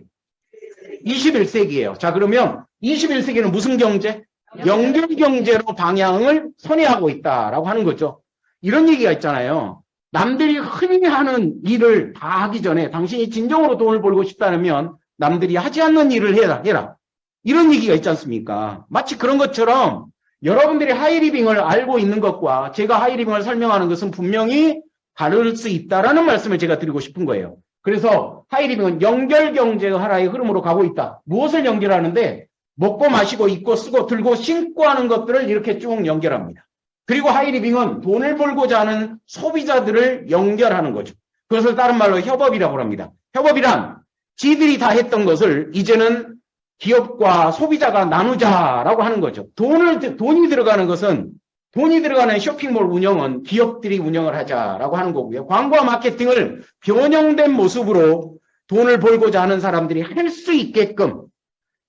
21세기예요. 자, 그러면 21세기는 무슨 경제? 연결경제로 방향을 선회하고 있다라고 하는 거죠. 이런 얘기가 있잖아요. 남들이 흔히 하는 일을 다 하기 전에 당신이 진정으로 돈을 벌고 싶다면 남들이 하지 않는 일을 해라. 이런 얘기가 있지 않습니까? 마치 그런 것처럼 여러분들이 하이리빙을 알고 있는 것과 제가 하이리빙을 설명하는 것은 분명히 다를 수 있다라는 말씀을 제가 드리고 싶은 거예요. 그래서 하이리빙은 연결경제의 하나의 흐름으로 가고 있다. 무엇을 연결하는데 먹고 마시고 입고 쓰고 들고 신고 하는 것들을 이렇게 쭉 연결합니다. 그리고 하이리빙은 돈을 벌고자 하는 소비자들을 연결하는 거죠. 그것을 다른 말로 협업이라고 합니다. 협업이란 지들이 다 했던 것을 이제는 기업과 소비자가 나누자라고 하는 거죠. 돈이 들어가는 것은 돈이 들어가는 쇼핑몰 운영은 기업들이 운영을 하자라고 하는 거고요. 광고와 마케팅을 변형된 모습으로 돈을 벌고자 하는 사람들이 할 수 있게끔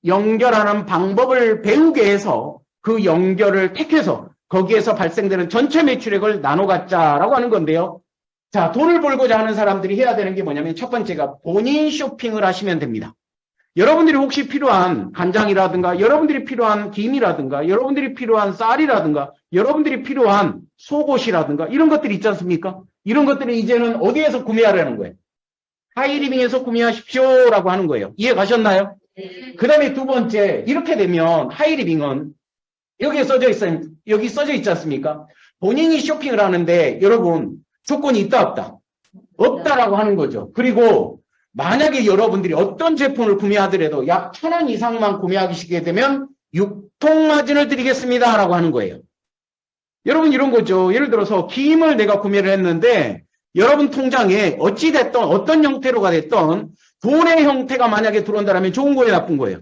연결하는 방법을 배우게 해서 그 연결을 택해서 거기에서 발생되는 전체 매출액을 나눠 갖자라고 하는 건데요. 자, 돈을 벌고자 하는 사람들이 해야 되는 게 뭐냐면 첫 번째가 본인 쇼핑을 하시면 됩니다. 여러분들이 혹시 필요한 간장이라든가 여러분들이 필요한 김이라든가 여러분들이 필요한 쌀이라든가 여러분들이 필요한 속옷이라든가 이런 것들이 있지 않습니까? 이런 것들을 이제는 어디에서 구매하라는 거예요? 하이리빙에서 구매하십시오라고 하는 거예요. 이해 가셨나요? 그 다음에 두 번째, 이렇게 되면 하이리빙은 여기에 써져 있어요. 여기 써져 있지 않습니까? 본인이 쇼핑을 하는데 여러분 조건이 있다 없다? 없다라고 하는 거죠. 그리고 만약에 여러분들이 어떤 제품을 구매하더라도 약 1,000원 이상만 구매하시게 되면 유통마진을 드리겠습니다 라고 하는 거예요. 여러분 이런 거죠. 예를 들어서 김을 내가 구매를 했는데 여러분 통장에 어찌됐든 어떤 형태로가 됐든 돈의 형태가 만약에 들어온다면 좋은 거예요, 나쁜 거예요?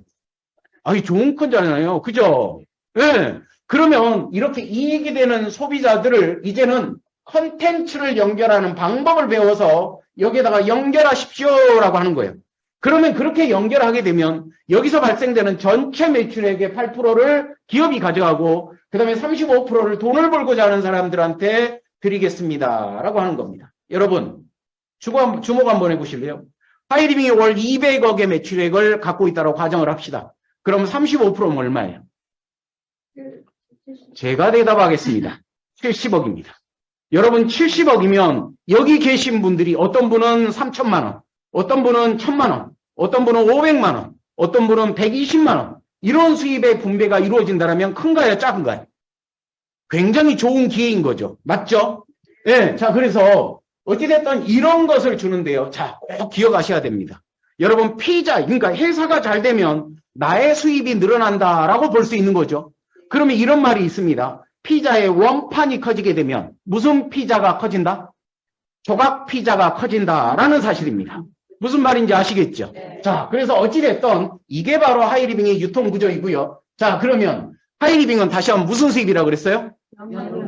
아니, 좋은 거잖아요. 그죠? 예. 그러면 이렇게 이익이 되는 소비자들을 이제는 컨텐츠를 연결하는 방법을 배워서 여기에다가 연결하십시오라고 하는 거예요. 그러면 그렇게 연결하게 되면 여기서 발생되는 전체 매출액의 8%를 기업이 가져가고 그 다음에 35%를 돈을 벌고자 하는 사람들한테 드리겠습니다라고 하는 겁니다. 여러분 주목 한번 해보실래요? 하이리빙이 월 200억의 매출액을 갖고 있다고 가정을 합시다. 그럼 35%면 얼마예요? 제가 대답하겠습니다. 70억입니다. 여러분 70억이면 여기 계신 분들이 어떤 분은 3천만 원, 어떤 분은 1,000만 원, 어떤 분은 500만 원, 어떤 분은 120만 원 이런 수입의 분배가 이루어진다면 큰가요? 작은가요? 굉장히 좋은 기회인 거죠. 맞죠? 예. 자, 그래서 어찌됐든 이런 것을 주는데요. 자, 꼭 기억하셔야 됩니다. 여러분 피자, 그러니까 회사가 잘 되면 나의 수입이 늘어난다라고 볼 수 있는 거죠. 그러면 이런 말이 있습니다. 피자의 원판이 커지게 되면 무슨 피자가 커진다? 조각 피자가 커진다라는 사실입니다. 무슨 말인지 아시겠죠? 자, 그래서 어찌됐든 이게 바로 하이리빙의 유통구조이고요. 자, 그러면 하이리빙은 다시 한번 무슨 수입이라고 그랬어요?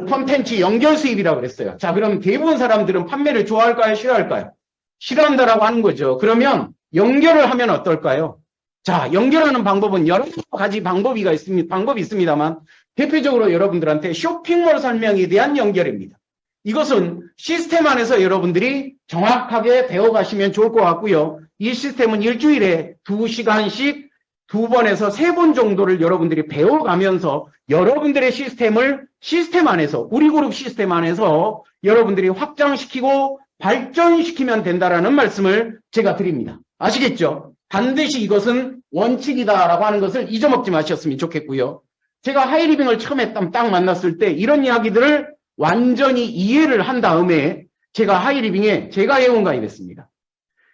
콘텐츠 연결 수입이라고 그랬어요. 자, 그럼 대부분 사람들은 판매를 좋아할까요? 싫어할까요? 싫어한다라고 하는 거죠. 그러면 연결을 하면 어떨까요? 자, 연결하는 방법은 여러 가지 방법이 있습니다만 대표적으로 여러분들한테 쇼핑몰 설명에 대한 연결입니다. 이것은 시스템 안에서 여러분들이 정확하게 배워가시면 좋을 것 같고요. 이 시스템은 일주일에 2시간씩 2번에서 3번 정도를 여러분들이 배워가면서 여러분들의 시스템 안에서 우리 그룹 시스템 안에서 여러분들이 확장시키고 발전시키면 된다라는 말씀을 제가 드립니다. 아시겠죠? 반드시 이것은 원칙이다라고 하는 것을 잊어먹지 마셨으면 좋겠고요. 제가 하이리빙을 처음에 딱 만났을 때 이런 이야기들을 완전히 이해를 한 다음에 제가 하이리빙에 제가 회원가입했습니다.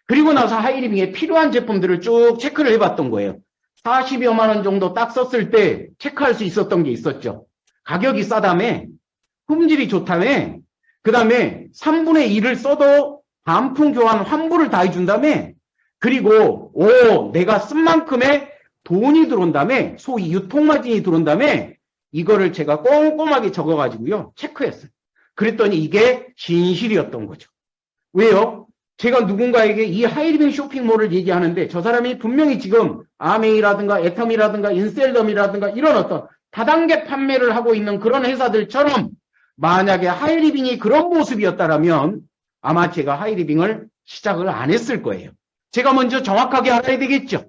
그리고 나서 하이리빙에 필요한 제품들을 쭉 체크를 해봤던 거예요. 40여만 원 정도 딱 썼을 때 체크할 수 있었던 게 있었죠. 가격이 싸다며, 품질이 좋다며, 그 다음에 3분의 1을 써도 반품 교환 환불을 다 해준다며, 그리고 내가 쓴 만큼의 돈이 들어온다며, 소위 유통마진이 들어온다며, 이거를 제가 꼼꼼하게 적어가지고요 체크했어요. 그랬더니 이게 진실이었던 거죠. 왜요? 제가 누군가에게 이 하이리빙 쇼핑몰을 얘기하는데 저 사람이 분명히 지금 아메이라든가 애텀이라든가 인셀덤이라든가 이런 어떤 다단계 판매를 하고 있는 그런 회사들처럼 만약에 하이리빙이 그런 모습이었다면 아마 제가 하이리빙을 시작을 안 했을 거예요. 제가 먼저 정확하게 알아야 되겠죠.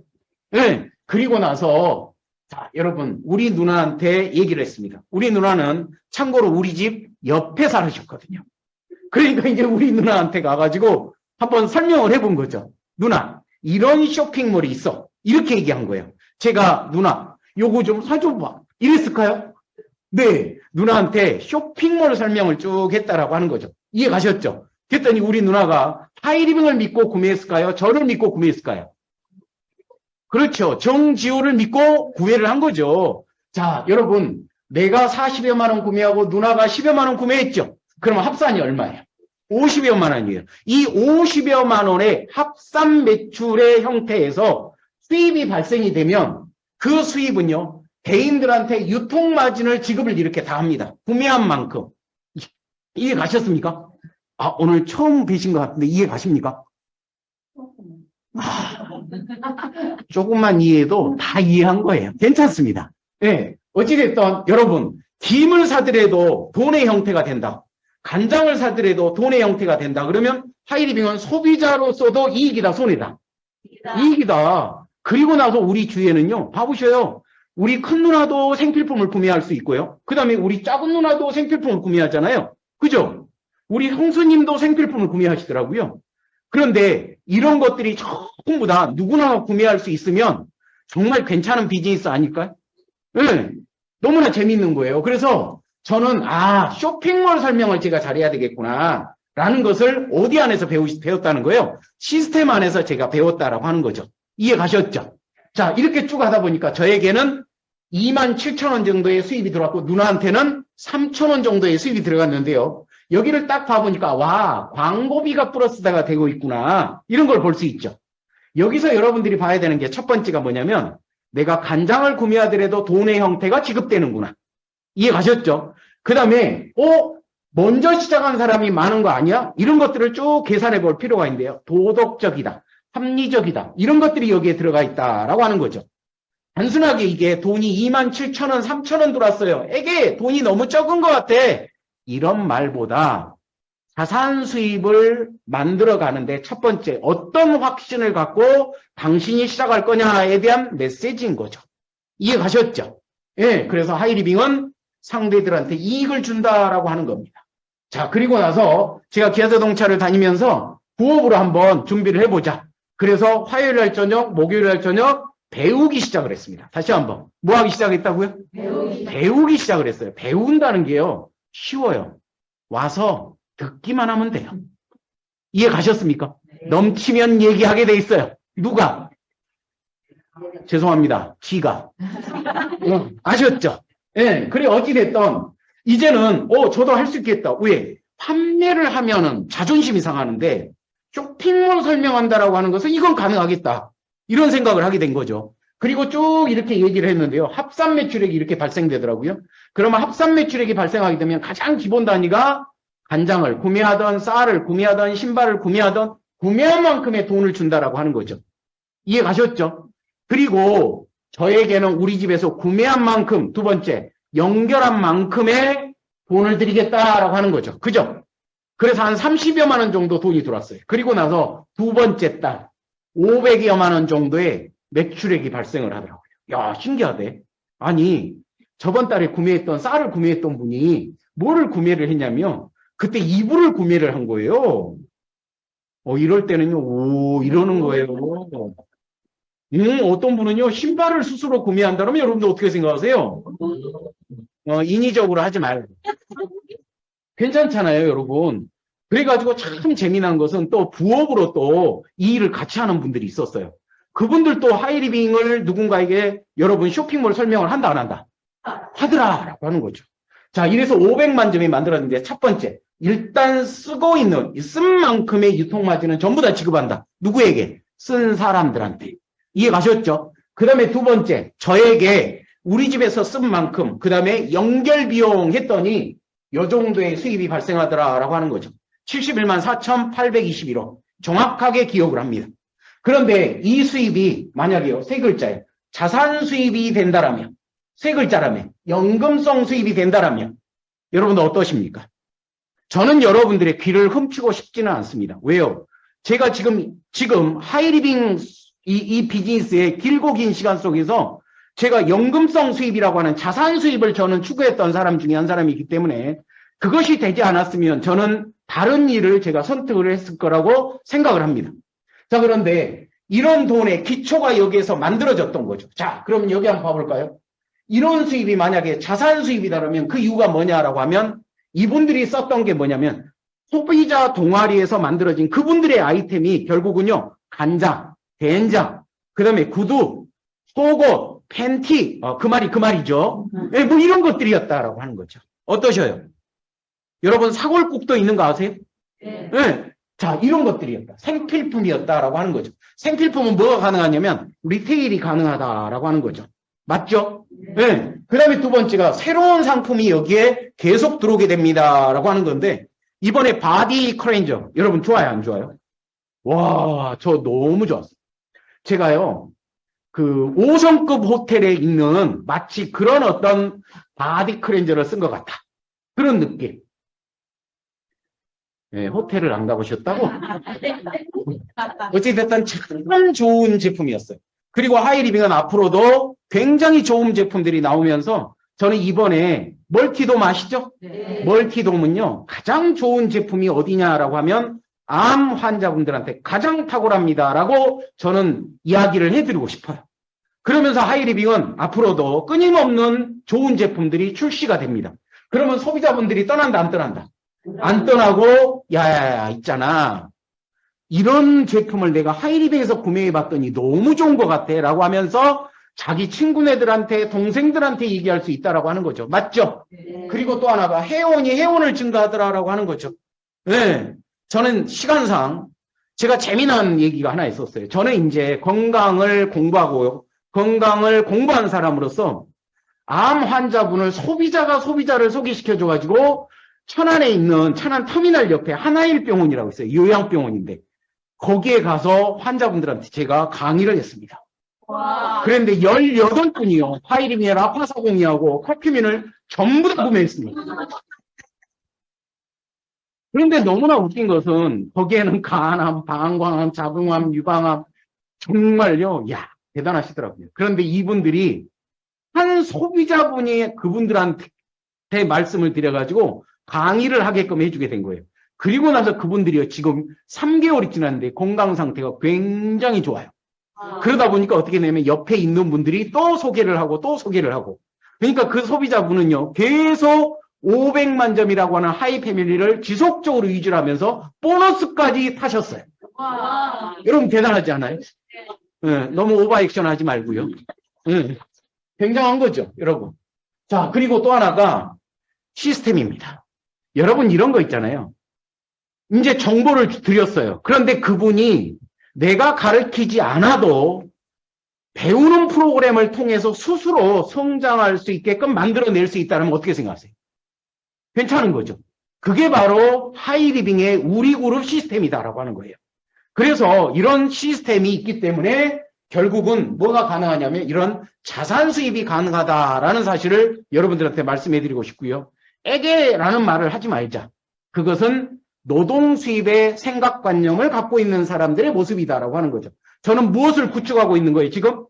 네. 그리고 나서 자, 여러분 우리 누나한테 얘기를 했습니다. 우리 누나는 참고로 우리 집 옆에 살으셨거든요. 그러니까 이제 우리 누나한테 가가지고 한번 설명을 해본 거죠. 누나, 이런 쇼핑몰이 있어. 이렇게 얘기한 거예요. 제가 누나, 요거 좀 사줘봐. 이랬을까요? 네, 누나한테 쇼핑몰 설명을 쭉 했다라고 하는 거죠. 이해 가셨죠? 그랬더니 우리 누나가 하이리빙을 믿고 구매했을까요? 저를 믿고 구매했을까요? 그렇죠. 정지호를 믿고 구매를 한 거죠. 자, 여러분, 내가 40여만 원 구매하고 누나가 10여만 원 구매했죠? 그러면 합산이 얼마예요? 50여만 원이에요. 이 50여만 원의 합산 매출의 형태에서 수입이 발생이 되면 그 수입은요, 개인들한테 유통마진을 지급을 이렇게 다 합니다. 구매한 만큼. 이해 가셨습니까? 아, 오늘 처음 뵈신 것 같은데 이해 가십니까? 조금만 이해해도 다 이해한 거예요. 괜찮습니다. 네. 어찌됐든 여러분, 김을 사더라도 돈의 형태가 된다. 간장을 사더라도 돈의 형태가 된다. 그러면 하이리빙은 소비자로서도 이익이다, 손해다? 이익이다. 그리고 나서 우리 주위에는요, 봐보셔요. 우리 큰 누나도 생필품을 구매할 수 있고요. 그 다음에 우리 작은 누나도 생필품을 구매하잖아요. 그죠? 우리 형수님도 생필품을 구매하시더라고요. 그런데 이런 것들이 전부 다 누구나 구매할 수 있으면 정말 괜찮은 비즈니스 아닐까요? 네. 너무나 재밌는 거예요. 그래서 저는 쇼핑몰 설명을 제가 잘해야 되겠구나 라는 것을 어디 안에서 배웠다는 거예요. 시스템 안에서 제가 배웠다라고 하는 거죠. 이해 가셨죠? 자, 이렇게 쭉 하다 보니까 저에게는 27,000원 정도의 수입이 들어왔고 누나한테는 3,000원 정도의 수입이 들어갔는데요. 여기를 딱 봐보니까 와, 광고비가 플러스가 되고 있구나. 이런 걸 볼 수 있죠. 여기서 여러분들이 봐야 되는 게 첫 번째가 뭐냐면 내가 간장을 구매하더라도 돈의 형태가 지급되는구나. 이해 가셨죠? 그 다음에 먼저 시작한 사람이 많은 거 아니야? 이런 것들을 쭉 계산해 볼 필요가 있는데요. 도덕적이다, 합리적이다, 이런 것들이 여기에 들어가 있다라고 하는 거죠. 단순하게 이게 돈이 27,000원, 3,000원 들어왔어요. 에게 돈이 너무 적은 것 같아. 이런 말보다 자산 수입을 만들어 가는데 첫 번째 어떤 확신을 갖고 당신이 시작할 거냐에 대한 메시지인 거죠. 이해 가셨죠? 예, 그래서 하이리빙은 상대들한테 이익을 준다라고 하는 겁니다. 자, 그리고 나서 제가 기아자동차를 다니면서 부업으로 한번 준비를 해보자. 그래서 화요일 날 저녁, 목요일 날 저녁 배우기 시작을 했습니다. 다시 한번. 뭐 하기 시작했다고요? 배우기 시작을 했어요. 배운다는 게요, 쉬워요. 와서 듣기만 하면 돼요. 이해 가셨습니까? 넘치면 얘기하게 돼 있어요. 누가? 죄송합니다. 지가. 아셨죠? 예, 그래, 어찌됐든, 이제는, 저도 할 수 있겠다. 왜? 판매를 하면은 자존심이 상하는데, 쇼핑몰 설명한다라고 하는 것은 이건 가능하겠다. 이런 생각을 하게 된 거죠. 그리고 쭉 이렇게 얘기를 했는데요. 합산 매출액이 이렇게 발생되더라고요. 그러면 합산 매출액이 발생하게 되면 가장 기본 단위가 간장을 구매하던, 쌀을 구매하던, 신발을 구매하던, 구매한 만큼의 돈을 준다라고 하는 거죠. 이해 가셨죠? 그리고 저에게는 우리 집에서 구매한 만큼, 두 번째, 연결한 만큼의 돈을 드리겠다라고 하는 거죠. 그죠? 그래서 한 30여만 원 정도 돈이 들어왔어요. 그리고 나서 두 번째 달, 500여만 원 정도의 매출액이 발생을 하더라고요. 야, 신기하대. 아니, 저번 달에 쌀을 구매했던 분이 뭐를 구매를 했냐면, 그때 이불을 구매를 한 거예요. 이럴 때는요, 이러는 거예요. 어떤 분은요, 신발을 스스로 구매한다면 여러분들 어떻게 생각하세요? 인위적으로 하지 말고. 괜찮잖아요, 여러분. 그래가지고 참 재미난 것은 또 부업으로 또 이 일을 같이 하는 분들이 있었어요. 그분들도 하이리빙을 누군가에게 여러분 쇼핑몰 설명을 한다, 안 한다? 하더라라고 하는 거죠. 자, 이래서 500만 점이 만들었는데 첫 번째, 일단 쓰고 있는, 쓴 만큼의 유통마진은 전부 다 지급한다. 누구에게? 쓴 사람들한테. 이해 가셨죠? 그 다음에 두 번째, 저에게 우리 집에서 쓴 만큼, 그 다음에 연결 비용 했더니 요 정도의 수입이 발생하더라라고 하는 거죠. 71만 4,821원. 정확하게 기억을 합니다. 그런데 이 수입이 만약에요, 세 글자예요. 자산 수입이 된다라면, 세 글자라면, 연금성 수입이 된다라면, 여러분들 어떠십니까? 저는 여러분들의 귀를 훔치고 싶지는 않습니다. 왜요? 제가 지금 하이리빙 이 비즈니스의 길고 긴 시간 속에서 제가 연금성 수입이라고 하는 자산 수입을 저는 추구했던 사람 중에 한 사람이기 때문에 그것이 되지 않았으면 저는 다른 일을 제가 선택을 했을 거라고 생각을 합니다. 자, 그런데 이런 돈의 기초가 여기에서 만들어졌던 거죠. 자, 그럼 여기 한번 봐볼까요? 이런 수입이 만약에 자산 수입이다라면 그 이유가 뭐냐라고 하면 이분들이 썼던 게 뭐냐면 소비자 동아리에서 만들어진 그분들의 아이템이 결국은요, 간장, 된장, 그 다음에 구두, 속옷, 팬티, 그 말이죠. 네, 뭐 이런 것들이었다라고 하는 거죠. 어떠셔요? 여러분 사골국도 있는 거 아세요? 네. 네. 자, 이런 것들이었다. 생필품이었다라고 하는 거죠. 생필품은 뭐가 가능하냐면 리테일이 가능하다라고 하는 거죠. 맞죠? 네. 그 다음에 두 번째가 새로운 상품이 여기에 계속 들어오게 됩니다라고 하는 건데 이번에 바디 클렌저 여러분 좋아요, 안 좋아요? 와, 저 너무 좋았어요. 제가요, 그 5성급 호텔에 있는 마치 그런 어떤 바디 클렌저를 쓴 것 같다. 그런 느낌. 네, 호텔을 안 가보셨다고? 어찌됐든 참 좋은 제품이었어요. 그리고 하이리빙은 앞으로도 굉장히 좋은 제품들이 나오면서 저는 이번에 멀티돔 아시죠? 네. 멀티돔은요, 가장 좋은 제품이 어디냐라고 하면 암 환자분들한테 가장 탁월합니다라고 저는 이야기를 해드리고 싶어요. 그러면서 하이리빙은 앞으로도 끊임없는 좋은 제품들이 출시가 됩니다. 그러면 소비자분들이 떠난다, 안 떠난다? 안 떠나고, 야, 있잖아. 이런 제품을 내가 하이리빙에서 구매해 봤더니 너무 좋은 것 같아. 라고 하면서 자기 친구네들한테, 동생들한테 얘기할 수 있다라고 하는 거죠. 맞죠? 그리고 또 하나가 회원을 증가하더라라고 하는 거죠. 네. 저는 시간상 제가 재미난 얘기가 하나 있었어요. 저는 이제 건강을 공부한 사람으로서 암 환자분을 소비자가 소비자를 소개시켜줘가지고 천안에 있는 천안 터미널 옆에 하나일병원이라고 있어요. 요양병원인데 거기에 가서 환자분들한테 제가 강의를 했습니다. 와. 그런데 18분이요. 하이리미나 파사공이하고 커피민을 전부 다 구매했습니다. 그런데 너무나 웃긴 것은 거기에는 간암, 방광암, 자궁암, 유방암 정말요. 야, 대단하시더라고요. 그런데 이분들이 한 소비자분이 그분들한테 말씀을 드려가지고 강의를 하게끔 해주게 된 거예요. 그리고 나서 그분들이요. 지금 3개월이 지났는데 건강 상태가 굉장히 좋아요. 그러다 보니까 어떻게 되냐면 옆에 있는 분들이 또 소개를 하고 또 소개를 하고 그러니까 그 소비자분은요. 계속 500만 점이라고 하는 하이 패밀리를 지속적으로 유지를 하면서 보너스까지 타셨어요. 와. 여러분 대단하지 않아요? 네, 너무 오버액션 하지 말고요. 네, 굉장한 거죠, 여러분. 자, 그리고 또 하나가 시스템입니다. 여러분 이런 거 있잖아요. 이제 정보를 드렸어요. 그런데 그분이 내가 가르치지 않아도 배우는 프로그램을 통해서 스스로 성장할 수 있게끔 만들어낼 수 있다면 어떻게 생각하세요? 괜찮은 거죠. 그게 바로 하이리빙의 우리 그룹 시스템이다라고 하는 거예요. 그래서 이런 시스템이 있기 때문에 결국은 뭐가 가능하냐면 이런 자산 수입이 가능하다라는 사실을 여러분들한테 말씀해 드리고 싶고요. 에게라는 말을 하지 말자. 그것은 노동 수입의 생각관념을 갖고 있는 사람들의 모습이다라고 하는 거죠. 저는 무엇을 구축하고 있는 거예요, 지금?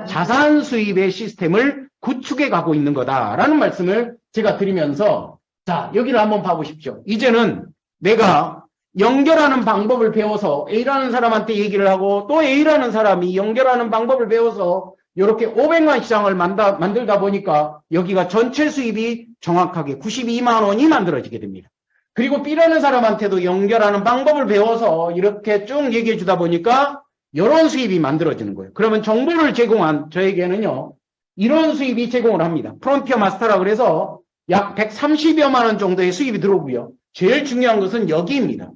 자산 수입의 시스템을 구축해 가고 있는 거다라는 말씀을 제가 드리면서 자, 여기를 한번 봐보십시오. 이제는 내가 연결하는 방법을 배워서 A라는 사람한테 얘기를 하고 또 A라는 사람이 연결하는 방법을 배워서 이렇게 500만 시장을 만들다 보니까 여기가 전체 수입이 정확하게 92만 원이 만들어지게 됩니다. 그리고 B라는 사람한테도 연결하는 방법을 배워서 이렇게 쭉 얘기해 주다 보니까 이런 수입이 만들어지는 거예요. 그러면 정보를 제공한 저에게는요. 이런 수입이 제공을 합니다. 프론티어 마스터라 그래서 약 130여만 원 정도의 수입이 들어오고요. 제일 중요한 것은 여기입니다.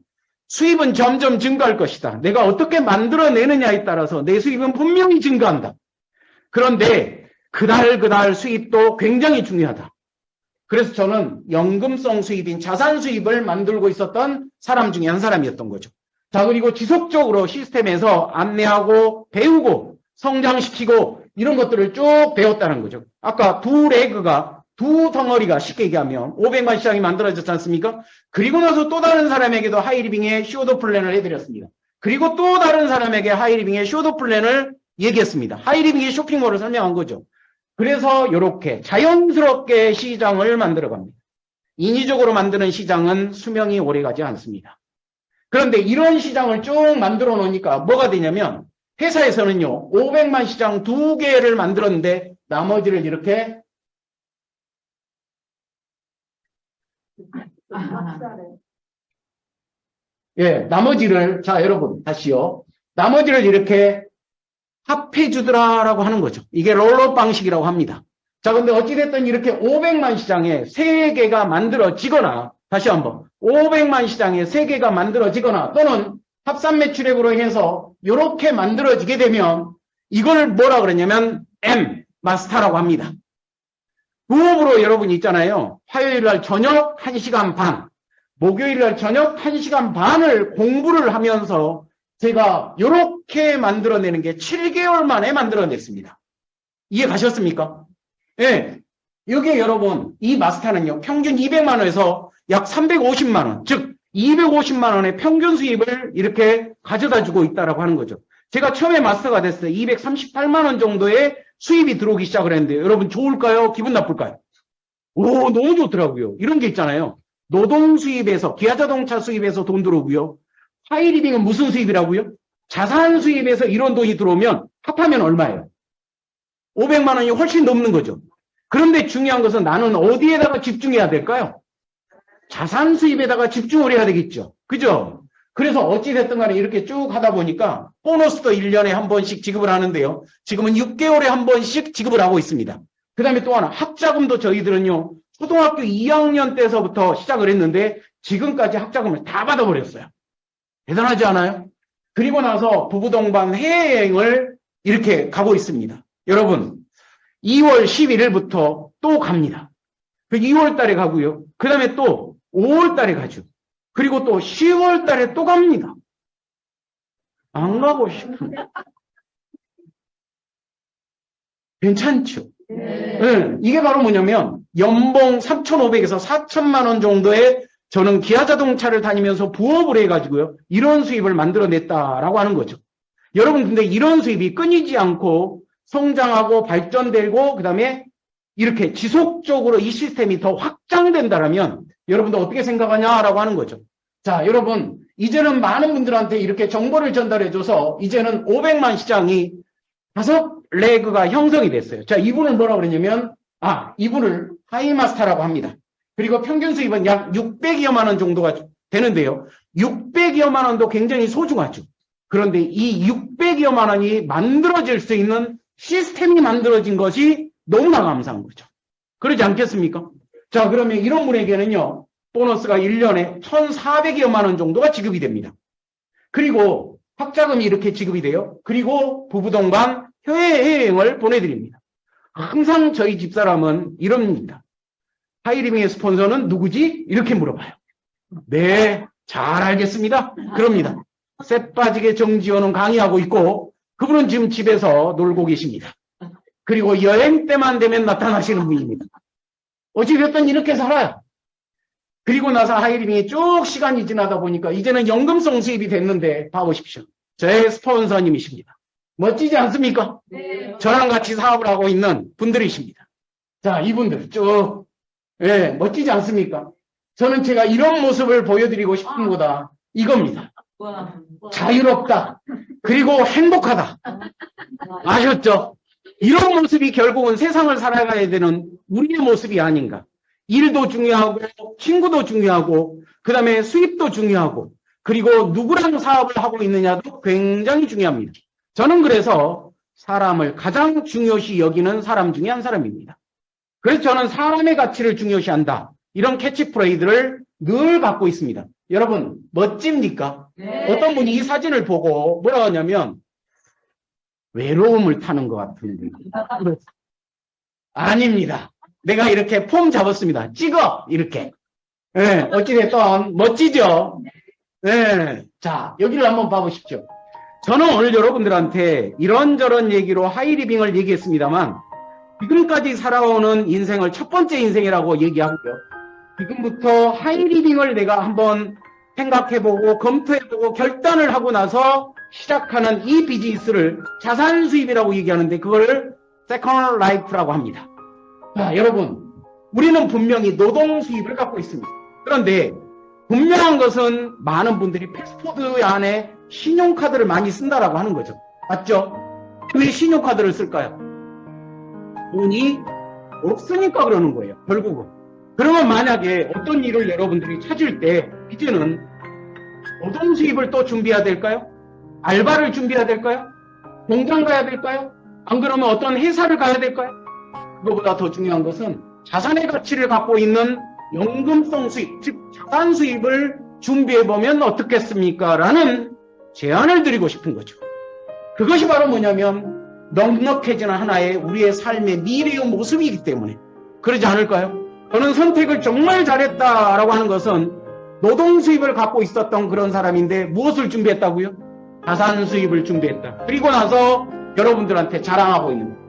수입은 점점 증가할 것이다. 내가 어떻게 만들어내느냐에 따라서 내 수입은 분명히 증가한다. 그런데 그달 수입도 굉장히 중요하다. 그래서 저는 연금성 수입인 자산 수입을 만들고 있었던 사람 중에 한 사람이었던 거죠. 자, 그리고 지속적으로 시스템에서 안내하고 배우고 성장시키고 이런 것들을 쭉 배웠다는 거죠. 아까 두 덩어리가 쉽게 얘기하면 500만 시장이 만들어졌지 않습니까? 그리고 나서 또 다른 사람에게도 하이리빙의 쇼도 플랜을 해드렸습니다. 그리고 또 다른 사람에게 하이리빙의 쇼도 플랜을 얘기했습니다. 하이리빙의 쇼핑몰을 설명한 거죠. 그래서 이렇게 자연스럽게 시장을 만들어갑니다. 인위적으로 만드는 시장은 수명이 오래가지 않습니다. 그런데 이런 시장을 쭉 만들어 놓으니까 뭐가 되냐면 회사에서는요. 500만 시장 2개를 만들었는데 나머지를 이렇게 나머지를 자 여러분 다시요. 나머지를 이렇게 합해 주더라라고 하는 거죠. 이게 롤업 방식이라고 합니다. 자, 근데 어찌됐든 이렇게 500만 시장에 3개가 만들어지거나 다시 한번 500만 시장에 3개가 만들어지거나 또는 합산 매출액으로 해서 이렇게 만들어지게 되면 이걸 뭐라 그러냐면 M 마스터라고 합니다. 부업으로 여러분 있잖아요. 화요일 날 저녁 1시간 반, 목요일 날 저녁 1시간 반을 공부를 하면서 제가 이렇게 만들어내는 게 7개월 만에 만들어냈습니다. 이해 가셨습니까? 예. 여기에 여러분, 이 마스터는요, 평균 200만 원에서 약 350만 원, 즉, 250만 원의 평균 수입을 이렇게 가져다 주고 있다라고 하는 거죠. 제가 처음에 마스터가 됐어요. 238만 원 정도의 수입이 들어오기 시작을 했는데, 여러분 좋을까요? 기분 나쁠까요? 오, 너무 좋더라고요. 이런 게 있잖아요. 노동 수입에서, 기아자동차 수입에서 돈 들어오고요. 하이리빙은 무슨 수입이라고요? 자산 수입에서 이런 돈이 들어오면 합하면 얼마예요? 500만 원이 훨씬 넘는 거죠. 그런데 중요한 것은 나는 어디에다가 집중해야 될까요? 자산 수입에다가 집중을 해야 되겠죠. 그죠? 그래서 어찌됐든 간에 이렇게 쭉 하다 보니까 보너스도 1년에 한 번씩 지급을 하는데요. 지금은 6개월에 한 번씩 지급을 하고 있습니다. 그 다음에 또 하나, 학자금도 저희들은요, 초등학교 2학년 때서부터 시작을 했는데 지금까지 학자금을 다 받아버렸어요. 대단하지 않아요? 그리고 나서 부부 동반 해외여행을 이렇게 가고 있습니다. 여러분, 2월 11일부터 또 갑니다. 2월 달에 가고요. 그 다음에 또 5월 달에 가죠. 그리고 또 10월 달에 또 갑니다. 안 가고 싶은. 괜찮죠? 네. 이게 바로 뭐냐면 연봉 3,500에서 4천만 원 정도의 저는 기아자동차를 다니면서 부업을 해가지고요. 이런 수입을 만들어냈다라고 하는 거죠. 여러분 근데 이런 수입이 끊이지 않고 성장하고 발전되고 그 다음에 이렇게 지속적으로 이 시스템이 더 확장된다라면 여러분도 어떻게 생각하냐라고 하는 거죠. 자, 여러분 이제는 많은 분들한테 이렇게 정보를 전달해줘서 이제는 500만 시장이 5레그가 형성이 됐어요. 자, 이분을 뭐라고 그러냐면 이분을 하이마스터라고 합니다. 그리고 평균 수입은 약 600여만 원 정도가 되는데요. 600여만 원도 굉장히 소중하죠. 그런데 이 600여만 원이 만들어질 수 있는 시스템이 만들어진 것이 너무나 감사한 거죠. 그러지 않겠습니까? 자, 그러면 이런 분에게는요, 보너스가 1년에 1,400여만 원 정도가 지급이 됩니다. 그리고 학자금이 이렇게 지급이 돼요. 그리고 부부동반 해외여행을 보내드립니다. 항상 저희 집사람은 이럽니다. 하이리빙의 스폰서는 누구지? 이렇게 물어봐요. 네, 잘 알겠습니다. 그럽니다. 쎄 빠지게 정지호는 강의하고 있고 그분은 지금 집에서 놀고 계십니다. 그리고 여행 때만 되면 나타나시는 분입니다. 어찌됐든 이렇게 살아요. 그리고 나서 하이리빙이 쭉 시간이 지나다 보니까 이제는 연금성 수입이 됐는데 봐보십시오. 저의 스폰서님이십니다. 멋지지 않습니까? 네. 저랑 같이 사업을 하고 있는 분들이십니다. 자, 이분들 쭉 멋지지 않습니까? 저는 제가 이런 모습을 보여드리고 싶은 것보다 이겁니다. 자유롭다. 그리고 행복하다. 아셨죠? 이런 모습이 결국은 세상을 살아가야 되는 우리의 모습이 아닌가. 일도 중요하고 친구도 중요하고 그 다음에 수입도 중요하고 그리고 누구랑 사업을 하고 있느냐도 굉장히 중요합니다. 저는 그래서 사람을 가장 중요시 여기는 사람 중에 한 사람입니다. 그래서 저는 사람의 가치를 중요시한다. 이런 캐치프레이즈를 늘 갖고 있습니다. 여러분 멋집니까? 네. 어떤 분이 이 사진을 보고 뭐라고 하냐면 외로움을 타는 것 같은데. 아닙니다. 내가 이렇게 폼 잡았습니다. 찍어! 이렇게. 어찌됐든 멋지죠? 자, 여기를 한번 봐보십시오. 저는 오늘 여러분들한테 이런저런 얘기로 하이리빙을 얘기했습니다만 지금까지 살아오는 인생을 첫 번째 인생이라고 얘기하고요. 지금부터 하이리빙을 내가 한번 생각해보고 검토해보고 결단을 하고 나서 시작하는 이 비즈니스를 자산 수입이라고 얘기하는데 그걸 세컨드 라이프라고 합니다. 자, 여러분 우리는 분명히 노동 수입을 갖고 있습니다. 그런데 분명한 것은 많은 분들이 패스트푸드 안에 신용카드를 많이 쓴다라고 하는 거죠. 맞죠? 왜 신용카드를 쓸까요? 돈이 없으니까 그러는 거예요. 결국은. 그러면 만약에 어떤 일을 여러분들이 찾을 때 이제는 노동 수입을 또 준비해야 될까요? 알바를 준비해야 될까요? 공장 가야 될까요? 안 그러면 어떤 회사를 가야 될까요? 그거보다 더 중요한 것은 자산의 가치를 갖고 있는 연금성 수입, 즉 자산 수입을 준비해보면 어떻겠습니까? 라는 제안을 드리고 싶은 거죠. 그것이 바로 뭐냐면 넉넉해지는 하나의 우리의 삶의 미래의 모습이기 때문에 그러지 않을까요? 저는 선택을 정말 잘했다라고 하는 것은 노동 수입을 갖고 있었던 그런 사람인데 무엇을 준비했다고요? 자산 수입을 준비했다. 그리고 나서 여러분들한테 자랑하고 있는 거예요.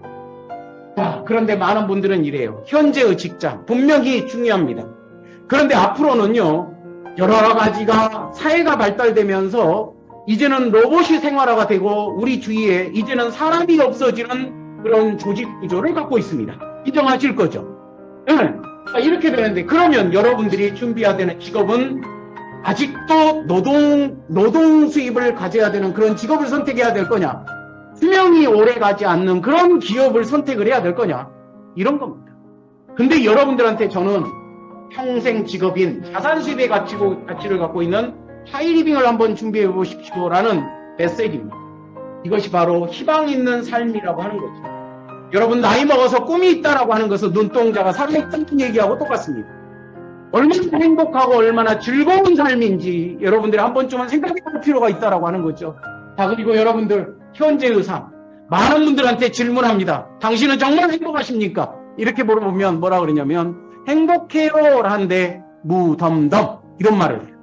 자, 그런데 많은 분들은 이래요. 현재의 직장 분명히 중요합니다. 그런데 앞으로는요. 여러 가지가 사회가 발달되면서 이제는 로봇이 생활화가 되고 우리 주위에 이제는 사람이 없어지는 그런 조직 구조를 갖고 있습니다. 인정하실 거죠? 이렇게 되는데 그러면 여러분들이 준비해야 되는 직업은 아직도 노동 수입을 가져야 되는 그런 직업을 선택해야 될 거냐? 수명이 오래 가지 않는 그런 기업을 선택을 해야 될 거냐? 이런 겁니다. 근데 여러분들한테 저는 평생 직업인 자산 수입의 가치를 갖고 있는 하이리빙을 한번 준비해 보십시오라는 메시지입니다. 이것이 바로 희망 있는 삶이라고 하는 거죠. 여러분 나이 먹어서 꿈이 있다라고 하는 것은 눈동자가 살아있다는 얘기하고 똑같습니다. 얼마나 행복하고 얼마나 즐거운 삶인지 여러분들이 한 번쯤은 생각해 볼 필요가 있다라고 하는 거죠. 자, 그리고 여러분들 현재의 삶 많은 분들한테 질문합니다. 당신은 정말 행복하십니까? 이렇게 물어보면 뭐라 그러냐면 행복해요 라는데 무덤덤 이런 말을 해요.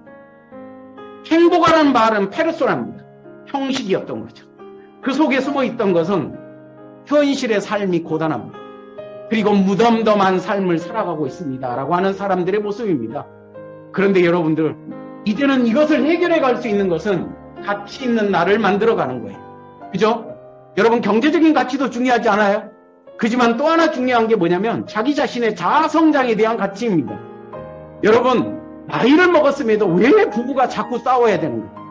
행복하라는 말은 페르소나입니다. 형식이었던 거죠. 그 속에 숨어 있던 것은 현실의 삶이 고단합니다. 그리고 무덤덤한 삶을 살아가고 있습니다 라고 하는 사람들의 모습입니다. 그런데 여러분들 이제는 이것을 해결해 갈 수 있는 것은 가치 있는 나를 만들어가는 거예요. 그죠? 여러분 경제적인 가치도 중요하지 않아요? 그지만 또 하나 중요한 게 뭐냐면 자기 자신의 자아성장에 대한 가치입니다. 여러분 나이를 먹었음에도 왜 부부가 자꾸 싸워야 되는 거예요?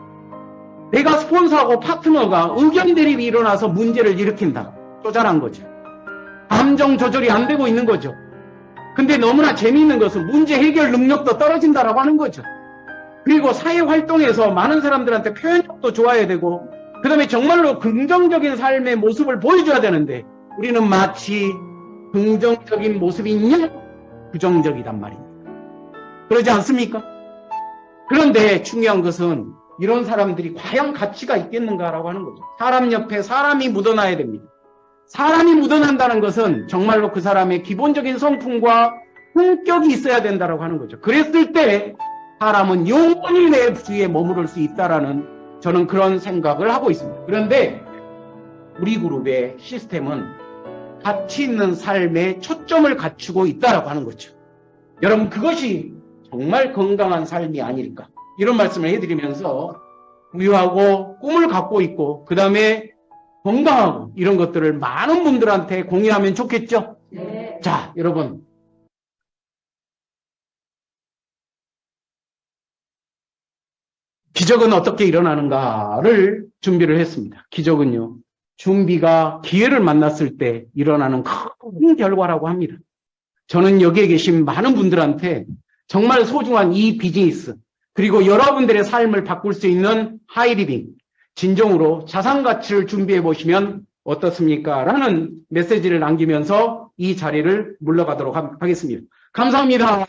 내가 스폰서하고 파트너가 의견 대립이 일어나서 문제를 일으킨다. 쪼잔한 거죠. 감정 조절이 안 되고 있는 거죠. 근데 너무나 재미있는 것은 문제 해결 능력도 떨어진다라고 하는 거죠. 그리고 사회활동에서 많은 사람들한테 표현력도 좋아야 되고 그 다음에 정말로 긍정적인 삶의 모습을 보여줘야 되는데 우리는 마치 긍정적인 모습이 있냐? 부정적이단 말입니다. 그러지 않습니까? 그런데 중요한 것은 이런 사람들이 과연 가치가 있겠는가라고 하는 거죠. 사람 옆에 사람이 묻어나야 됩니다. 사람이 묻어난다는 것은 정말로 그 사람의 기본적인 성품과 품격이 있어야 된다라고 하는 거죠. 그랬을 때 사람은 영원히 내 주위에 머무를 수 있다라는 저는 그런 생각을 하고 있습니다. 그런데 우리 그룹의 시스템은 가치 있는 삶에 초점을 갖추고 있다라고 하는 거죠. 여러분 그것이 정말 건강한 삶이 아닐까 이런 말씀을 해드리면서 부유하고 꿈을 갖고 있고 그 다음에 건강하고 이런 것들을 많은 분들한테 공유하면 좋겠죠? 네. 자, 여러분. 기적은 어떻게 일어나는가를 준비를 했습니다. 기적은요. 준비가 기회를 만났을 때 일어나는 큰 결과라고 합니다. 저는 여기에 계신 많은 분들한테 정말 소중한 이 비즈니스 그리고 여러분들의 삶을 바꿀 수 있는 하이리빙 진정으로 자산 가치를 준비해 보시면 어떻습니까? 라는 메시지를 남기면서 이 자리를 물러가도록 하겠습니다. 감사합니다.